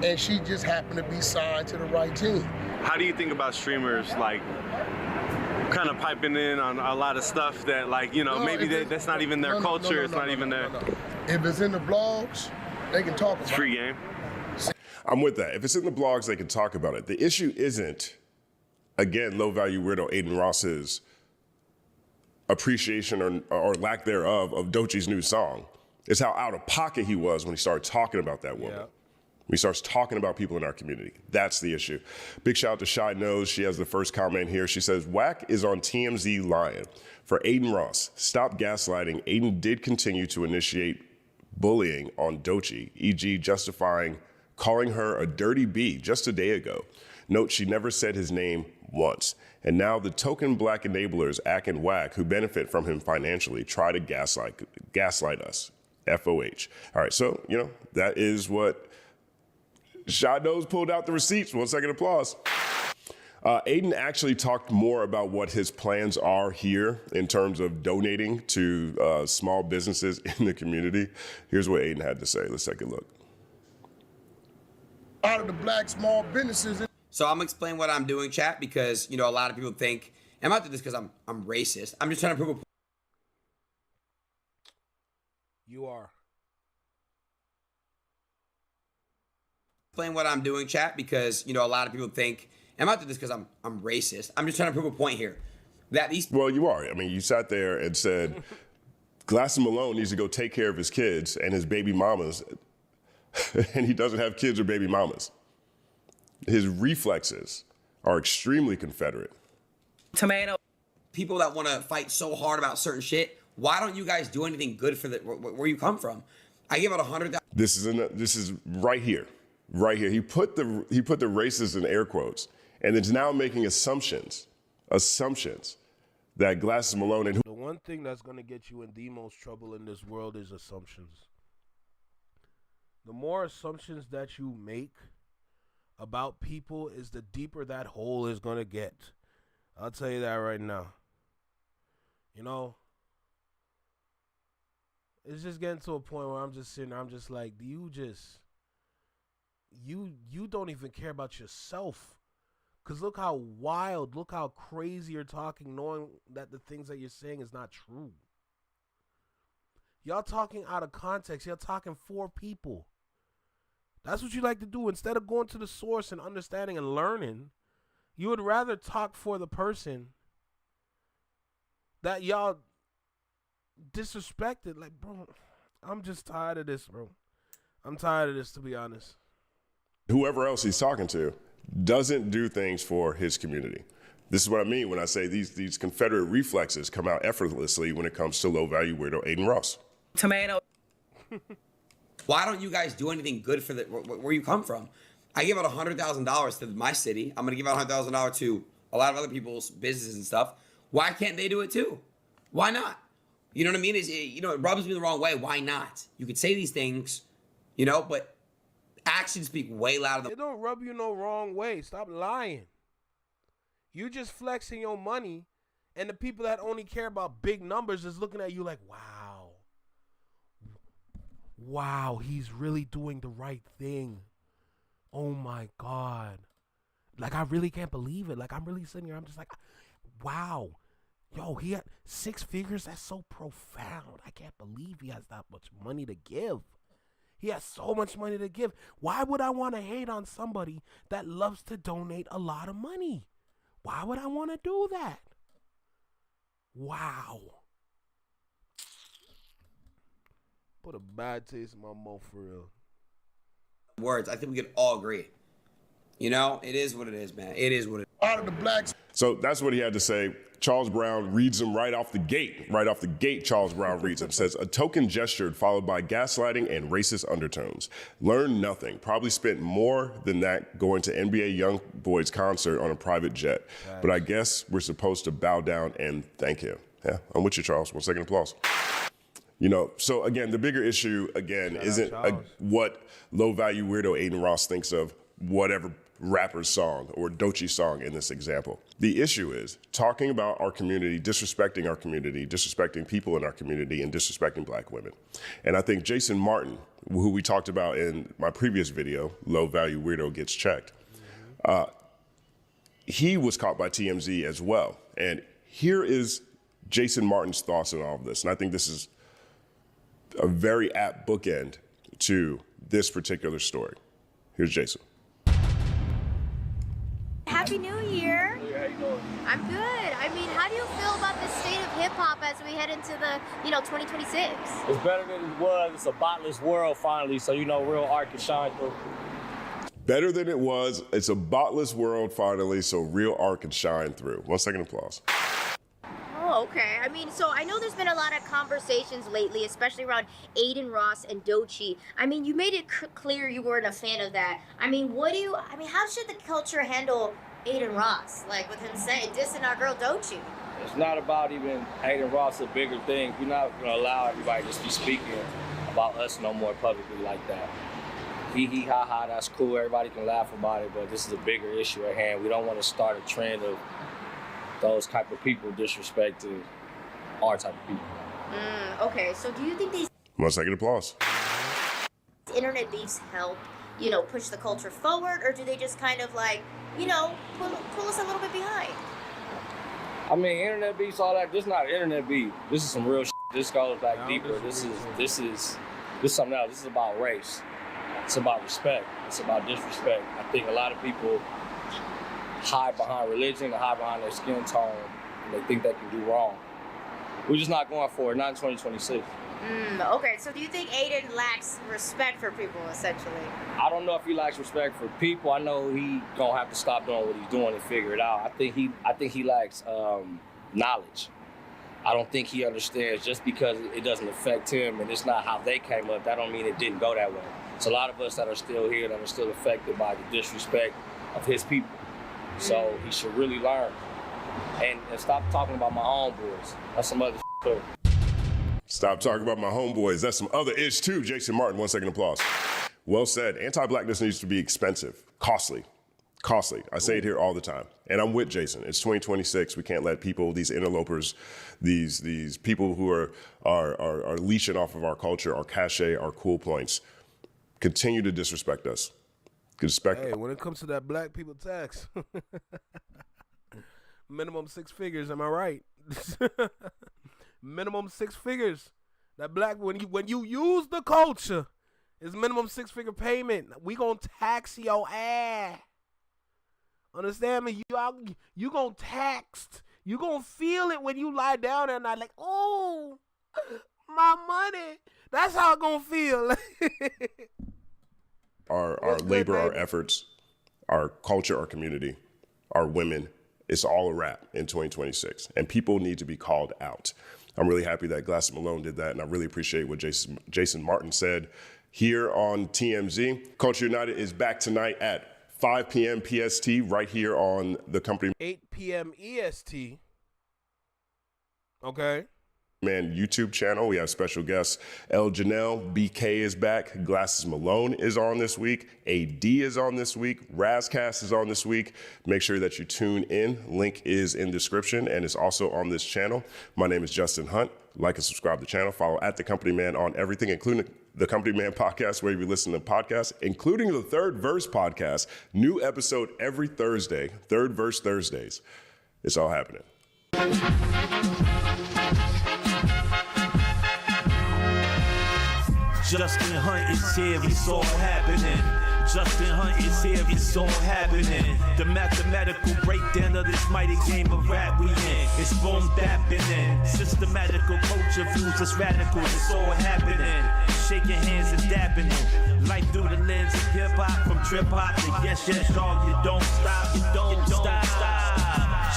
and she just happened to be signed to the right team. How do you think about streamers, like, kind of piping in on a lot of stuff that, like, you know, maybe that's not even their culture, it's not even their... If it's in the blogs, they can talk about it. It's free game. I'm with that. If it's in the blogs, they can talk about it. The issue isn't, again, Low Value Weirdo Aiden Ross's appreciation or lack thereof of Doechii's new song. It's how out of pocket he was when he started talking about that woman. Yeah. When he starts talking about people in our community. That's the issue. Big shout out to Shy Knows. She has the first comment here. She says, Wack is on TMZ lying. For Aiden Ross, stop gaslighting. Aiden did continue to initiate bullying on Doechii, e.g. justifying calling her a dirty B just a day ago. Note she never said his name once. And now the token black enablers, Ack and Wack, who benefit from him financially, try to gaslight us. FOH. All right, so, that is what Shy Knows pulled out the receipts. 1 second applause. Aiden actually talked more about what his plans are here in terms of donating to small businesses in the community. Here's what Aiden had to say. Let's take a look. Out of the black small businesses. So I'm gonna explain what I'm doing, chat, because a lot of people think I'm not doing this because I'm racist. I'm just trying to prove a point. You are. Explain what I'm doing, chat, because a lot of people think I'm not doing this because I'm racist. I'm just trying to prove a point here that these. Well, you are. I mean, you sat there and said Glass Malone needs to go take care of his kids and his baby mamas, and he doesn't have kids or baby mamas. His reflexes are extremely Confederate. Tomato. People that want to fight so hard about certain shit. Why don't you guys do anything good for where you come from? I give out 100,000. This is right here. Right here. He put the racist in air quotes, and it's now making assumptions that Glasses Malone and the one thing that's gonna get you in the most trouble in this world is assumptions. The more assumptions that you make about people is the deeper that hole is gonna get. I'll tell you that right now. It's just getting to a point where I'm just sitting there, I'm just like, do you just you don't even care about yourself. Because look how wild, look how crazy you're talking, knowing that the things that you're saying is not true. Y'all talking out of context. Y'all talking for people. That's what you like to do. Instead of going to the source and understanding and learning, you would rather talk for the person that y'all disrespected. Like, bro, I'm just tired of this, bro. I'm tired of this, to be honest. Whoever else he's talking to doesn't do things for his community. This is what I mean when I say these Confederate reflexes come out effortlessly when it comes to low-value weirdo Aiden Ross. Tomato. Why don't you guys do anything good for where you come from? I give out $100,000 to my city. I'm going to give out $100,000 to a lot of other people's businesses and stuff. Why can't they do it too? Why not? You know what I mean? It rubs me the wrong way. Why not? You could say these things, but actions speak way louder than... It don't rub you no wrong way. Stop lying. You just flexing your money, and the people that only care about big numbers is looking at you like, wow, he's really doing the right thing. Oh my God. Like, I really can't believe it. Like, I'm really sitting here, I'm just like, wow. Yo, he had 6 figures. That's so profound. I can't believe he has that much money to give. He has so much money to give. Why would I want to hate on somebody that loves to donate a lot of money? Why would I want to do that? Wow. Put a bad taste in my mouth for real. Words. I think we can all agree. It is what it is, man. It is what it is. Out of the blacks. So that's what he had to say. Charles Brown reads him right off the gate. Right off the gate, Charles Brown reads him. Says, a token gestured followed by gaslighting and racist undertones. Learned nothing. Probably spent more than that going to NBA YoungBoy's concert on a private jet. Nice. But I guess we're supposed to bow down and thank him. Yeah, I'm with you, Charles. 1 second applause. So again, the bigger issue, isn't what low-value weirdo Aiden Ross thinks of whatever rapper's song or Doechii song in this example. The issue is talking about our community, disrespecting people in our community, and disrespecting black women. And I think Jason Martin, who we talked about in my previous video, Low Value Weirdo Gets Checked, he was caught by TMZ as well. And here is Jason Martin's thoughts on all of this. And I think this is a very apt bookend to this particular story. Here's Jason. Happy New Year. Hey, how you doing? I'm good. I mean, how do you feel about the state of hip-hop as we head into the, 2026? It's better than it was. It's a botless world finally, so real art can shine through. Better than it was. It's a botless world finally, so real art can shine through. 1 second applause. Oh, okay. I mean, so I know there's been a lot of conversations lately, especially around Aiden Ross and Doechii. I mean, you made it clear you weren't a fan of that. I mean, how should the culture handle Aiden Ross? Like with him saying, dissing our girl Doechii. It's not about even Aiden Ross, a bigger thing. We're not going to allow everybody to just be speaking about us no more publicly like that. Hee hee ha ha, that's cool. Everybody can laugh about it, but this is a bigger issue at hand. We don't want to start a trend of those type of people disrespecting our type of people. Okay, so do you think these 1 second applause. internet beefs help, push the culture forward, or do they just kind of like, pull us a little bit behind? I mean, internet beefs, all that. This is not internet beef. This is some real shit. This goes back deeper. This is something else. This is about race. It's about respect. It's about disrespect. I think a lot of people hide behind religion and hide behind their skin tone, and they think they can do wrong. We're just not going for it, not in 2026. Okay, so do you think Aiden lacks respect for people, essentially? I don't know if he lacks respect for people. I know he gonna have to stop doing what he's doing and figure it out. I think he lacks knowledge. I don't think he understands just because it doesn't affect him and it's not how they came up, that don't mean it didn't go that way. It's a lot of us that are still here that are still affected by the disrespect of his people. So he should really learn. And stop talking about my homeboys. That's some other shit. Stop talking about my homeboys. That's some other ish too. Jason Martin, 1 second applause. Well said. Anti-blackness needs to be expensive, costly. I say it here all the time. And I'm with Jason. It's 2026. We can't let people, these interlopers, these people who are leeching off of our culture, our cachet, our cool points, continue to disrespect us. Hey, when it comes to that black people tax, minimum 6 figures, am I right? Minimum 6 figures. That black, when you use the culture, it's minimum 6-figure payment. We gonna tax your ass. Understand me? You gonna taxed. You gonna feel it when you lie down at night, like, oh, my money. That's how it gonna feel. Our labor, our efforts, our culture, our community, our women, it's all a wrap in 2026. And people need to be called out. I'm really happy that Glass Malone did that, and I really appreciate what Jason Martin said here on TMZ. Culture United is back tonight at 5 p.m. PST right here on the Company 8 p.m. EST. Okay. Man YouTube channel. We have special guests. El Janelle, BK is back. Glasses Malone is on this week. AD is on this week. Razcast is on this week. Make sure that you tune in. Link is in description and it's also on this channel. My name is Justin Hunt. Like and subscribe to the channel. Follow at The Company Man on everything, including the Company Man podcast, where you listen to podcasts, including the Third Verse podcast. New episode every Thursday. Third Verse Thursdays. It's all happening. Justin Hunt is here, it's all happening. Justin Hunt is here, it's all happening. The mathematical breakdown of this mighty game of rap we in. It's boom bapping. Systematical culture views, it's radical, it's all happening. Shaking hands and dapping them. Life through the lens of hip hop, from trip hop to yes, dog, you don't stop, you don't stop.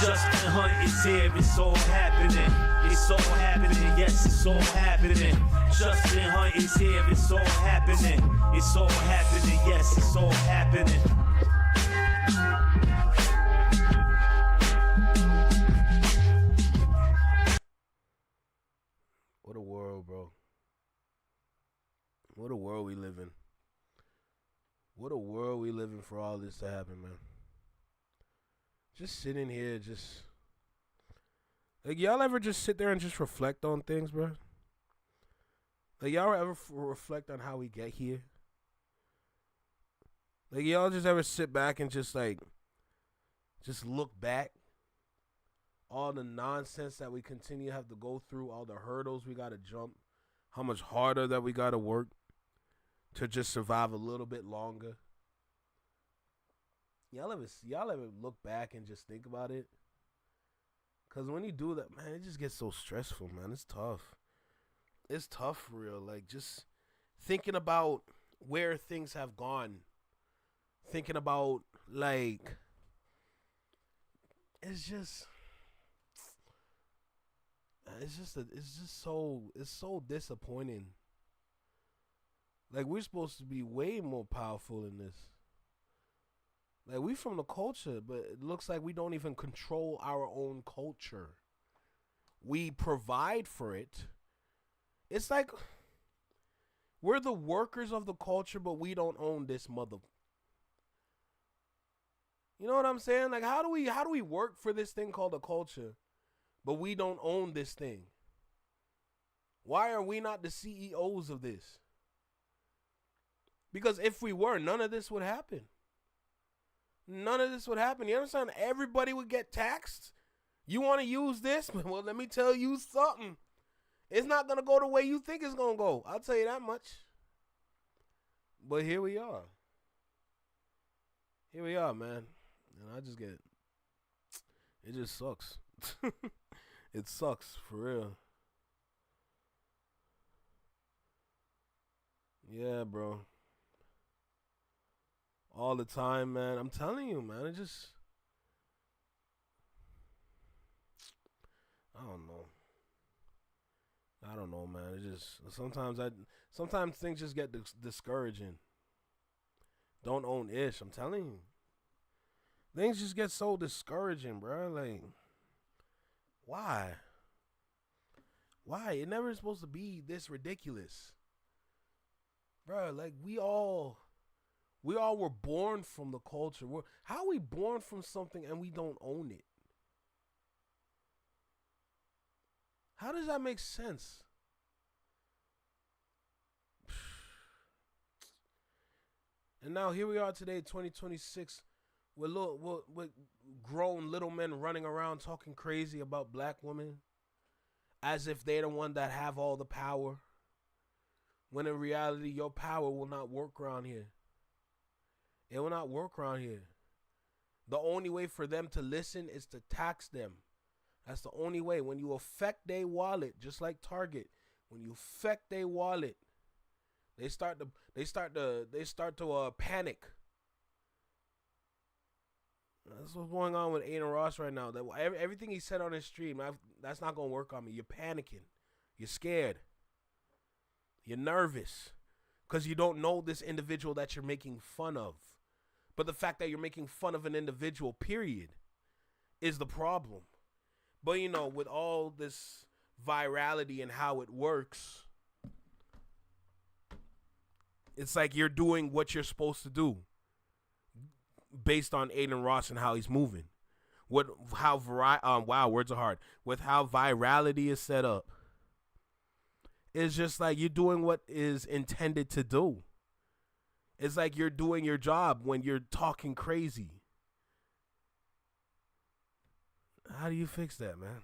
Justin Hunt is here, it's all happening. It's all happening, yes, it's all happening. Justin Hunt is here, it's all happening. It's all happening, yes, it's all happening. What a world, bro. What a world we live in. What a world we live in for all this to happen, man. Just sitting here, like, y'all ever just sit there and just reflect on things, bro? Like, y'all ever reflect on how we get here? Like, y'all just ever sit back and just look back? All the nonsense that we continue to have to go through, all the hurdles we got to jump, how much harder that we got to work to just survive a little bit longer. Y'all ever look back and just think about it? Because when you do that, man, it just gets so stressful, man. It's tough. It's tough for real. Like, just thinking about where things have gone thinking about like it's just so disappointing. Like, we're supposed to be way more powerful than this. Like, we from the culture, but it looks like we don't even control our own culture. We provide for it. It's like we're the workers of the culture, but we don't own this mother. You know what I'm saying? Like, how do we work for this thing called a culture, but we don't own this thing? Why are we not the CEOs of this? Because if we were, none of this would happen. None of this would happen. You understand? Everybody would get taxed. You want to use this? Well, let me tell you something. It's not going to go the way you think it's going to go. I'll tell you that much. But here we are. Here we are, man. And I just get... It just sucks. It sucks, for real. Yeah, bro. All the time, man. I'm telling you, man. It just... I don't know, man. It just... Sometimes things just get discouraging. Don't own ish. I'm telling you. Things just get so discouraging, bro. Like... Why? Why? It never is supposed to be this ridiculous. Bro, like, we all were born from the culture. How are we born from something and we don't own it? How does that make sense? And now here we are today, 2026, with grown little men running around talking crazy about black women as if they're the one that have all the power. When in reality, your power will not work around here. It will not work around here. The only way for them to listen is to tax them. That's the only way. When you affect their wallet, just like Target, when you affect their wallet, they start to panic. That's what's going on with Aiden Ross right now. That everything he said on his stream, that's not gonna work on me. You're panicking. You're scared. You're nervous because you don't know this individual that you're making fun of. But the fact that you're making fun of an individual, period, is the problem. But, you know, with all this virality and how it works, it's like you're doing what you're supposed to do based on Aiden Ross and how he's moving. With how words are hard. With how virality is set up. It's just like you're doing what is intended to do. It's like you're doing your job when you're talking crazy. How do you fix that, man?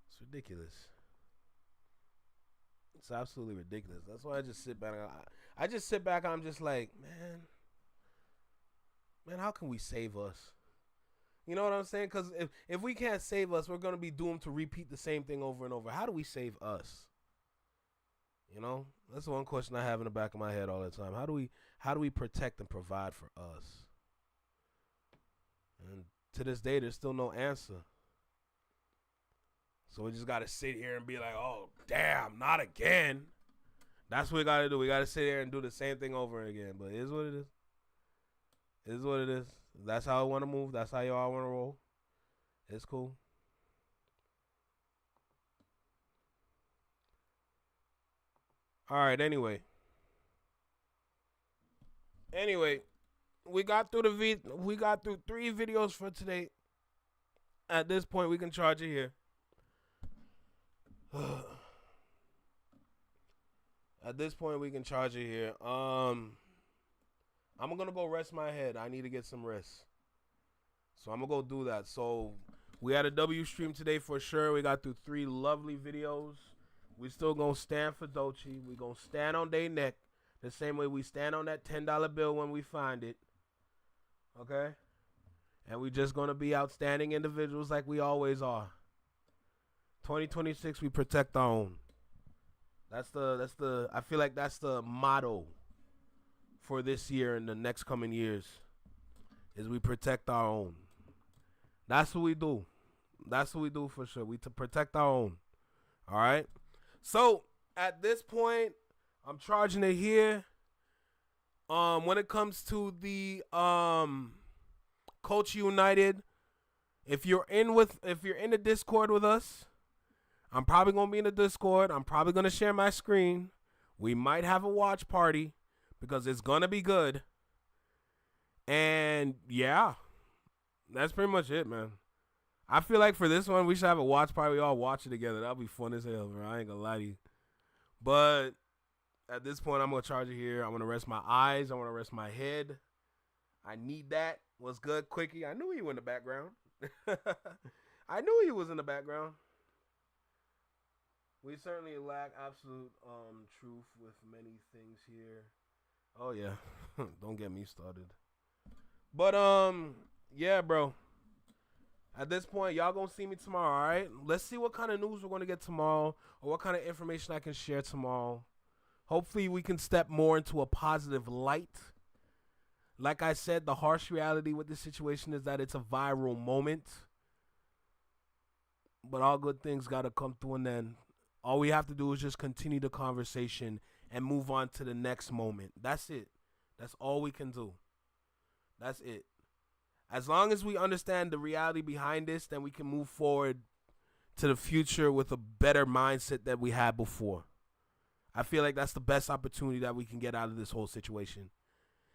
It's ridiculous. It's absolutely ridiculous. That's why I just sit back. And I'm just like, man, how can we save us? You know what I'm saying? Because if we can't save us, we're going to be doomed to repeat the same thing over and over. How do we save us? You know, that's the one question I have in the back of my head all the time. How do we protect and provide for us? And to this day, there's still no answer. So we just got to sit here and be like, oh, damn, not again. That's what we got to do. We got to sit here and do the same thing over again. But it is what it is. It is what it is. That's how I want to move. That's how y'all want to roll. It's cool. All right, anyway, we got through we got through 3 videos for today. At this point, we can charge it here. At this point, we can charge it here. I'm gonna go rest my head. I need to get some rest, so I'm gonna go do that. So we had a W stream today for sure. We got through 3 lovely videos. We still gonna stand for Doechii. We gonna stand on their neck the same way we stand on that $10 bill when we find it. Okay? And we just gonna be outstanding individuals like we always are. 2026, we protect our own. I feel like that's the motto for this year and the next coming years is we protect our own. That's what we do. That's what we do for sure. We to protect our own. All right. So at this point, I'm charging it here. When it comes to the Culture United, if you're in the Discord with us, I'm probably gonna be in the Discord. I'm probably gonna share my screen. We might have a watch party because it's gonna be good. And yeah, that's pretty much it, man. I feel like for this one, we should have a watch party. We all watch it together. That'll be fun as hell, bro. I ain't gonna lie to you. But at this point, I'm gonna charge it here. I'm gonna rest my eyes. I wanna rest my head. I need that. What's good, Quickie? I knew you were in the background. I knew he was in the background. We certainly lack absolute truth with many things here. Oh yeah. Don't get me started. But yeah, bro. At this point, y'all gonna see me tomorrow, all right? Let's see what kind of news we're gonna get tomorrow, or what kind of information I can share tomorrow. Hopefully, we can step more into a positive light. Like I said, the harsh reality with this situation is that it's a viral moment. But all good things gotta come to an end. All we have to do is just continue the conversation and move on to the next moment. That's it. That's all we can do. That's it. As long as we understand the reality behind this, then we can move forward to the future with a better mindset than we had before. I feel like that's the best opportunity that we can get out of this whole situation.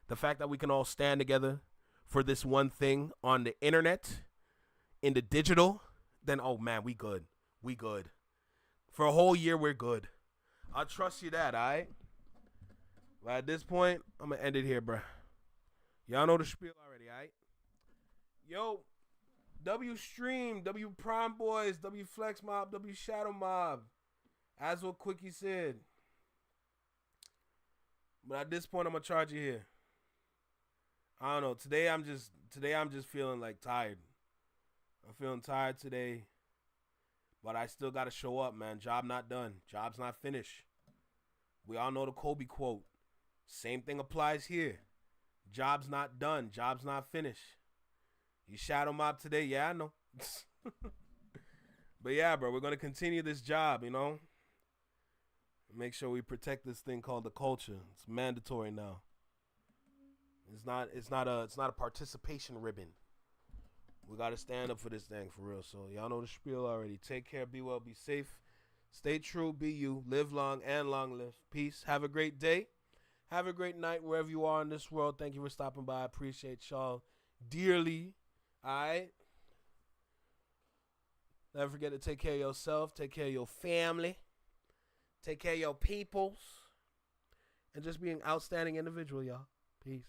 The fact that we can all stand together for this one thing on the internet, in the digital, then, oh man, we good. We good. For a whole year, we're good. I'll trust you that, all right? But at this point, I'm going to end it here, bro. Y'all know the spiel already, all right? Yo, W Stream, W Prime Boys, W Flex Mob, W Shadow Mob. As what Quickie said. But at this point, I'm gonna charge you here. I don't know. Today I'm just feeling like tired. I'm feeling tired today. But I still gotta show up, man. Job not done. Job's not finished. We all know the Kobe quote. Same thing applies here. Job's not done. Job's not finished. You shadow mob today? Yeah, I know. But yeah, bro, we're going to continue this job, you know? Make sure we protect this thing called the culture. It's mandatory now. It's not a participation ribbon. We got to stand up for this thing for real. So y'all know the spiel already. Take care, be well, be safe. Stay true, be you. Live long and long live. Peace. Have a great day. Have a great night wherever you are in this world. Thank you for stopping by. I appreciate y'all dearly. All right. Never forget to take care of yourself. Take care of your family. Take care of your peoples. And just be an outstanding individual, y'all. Peace.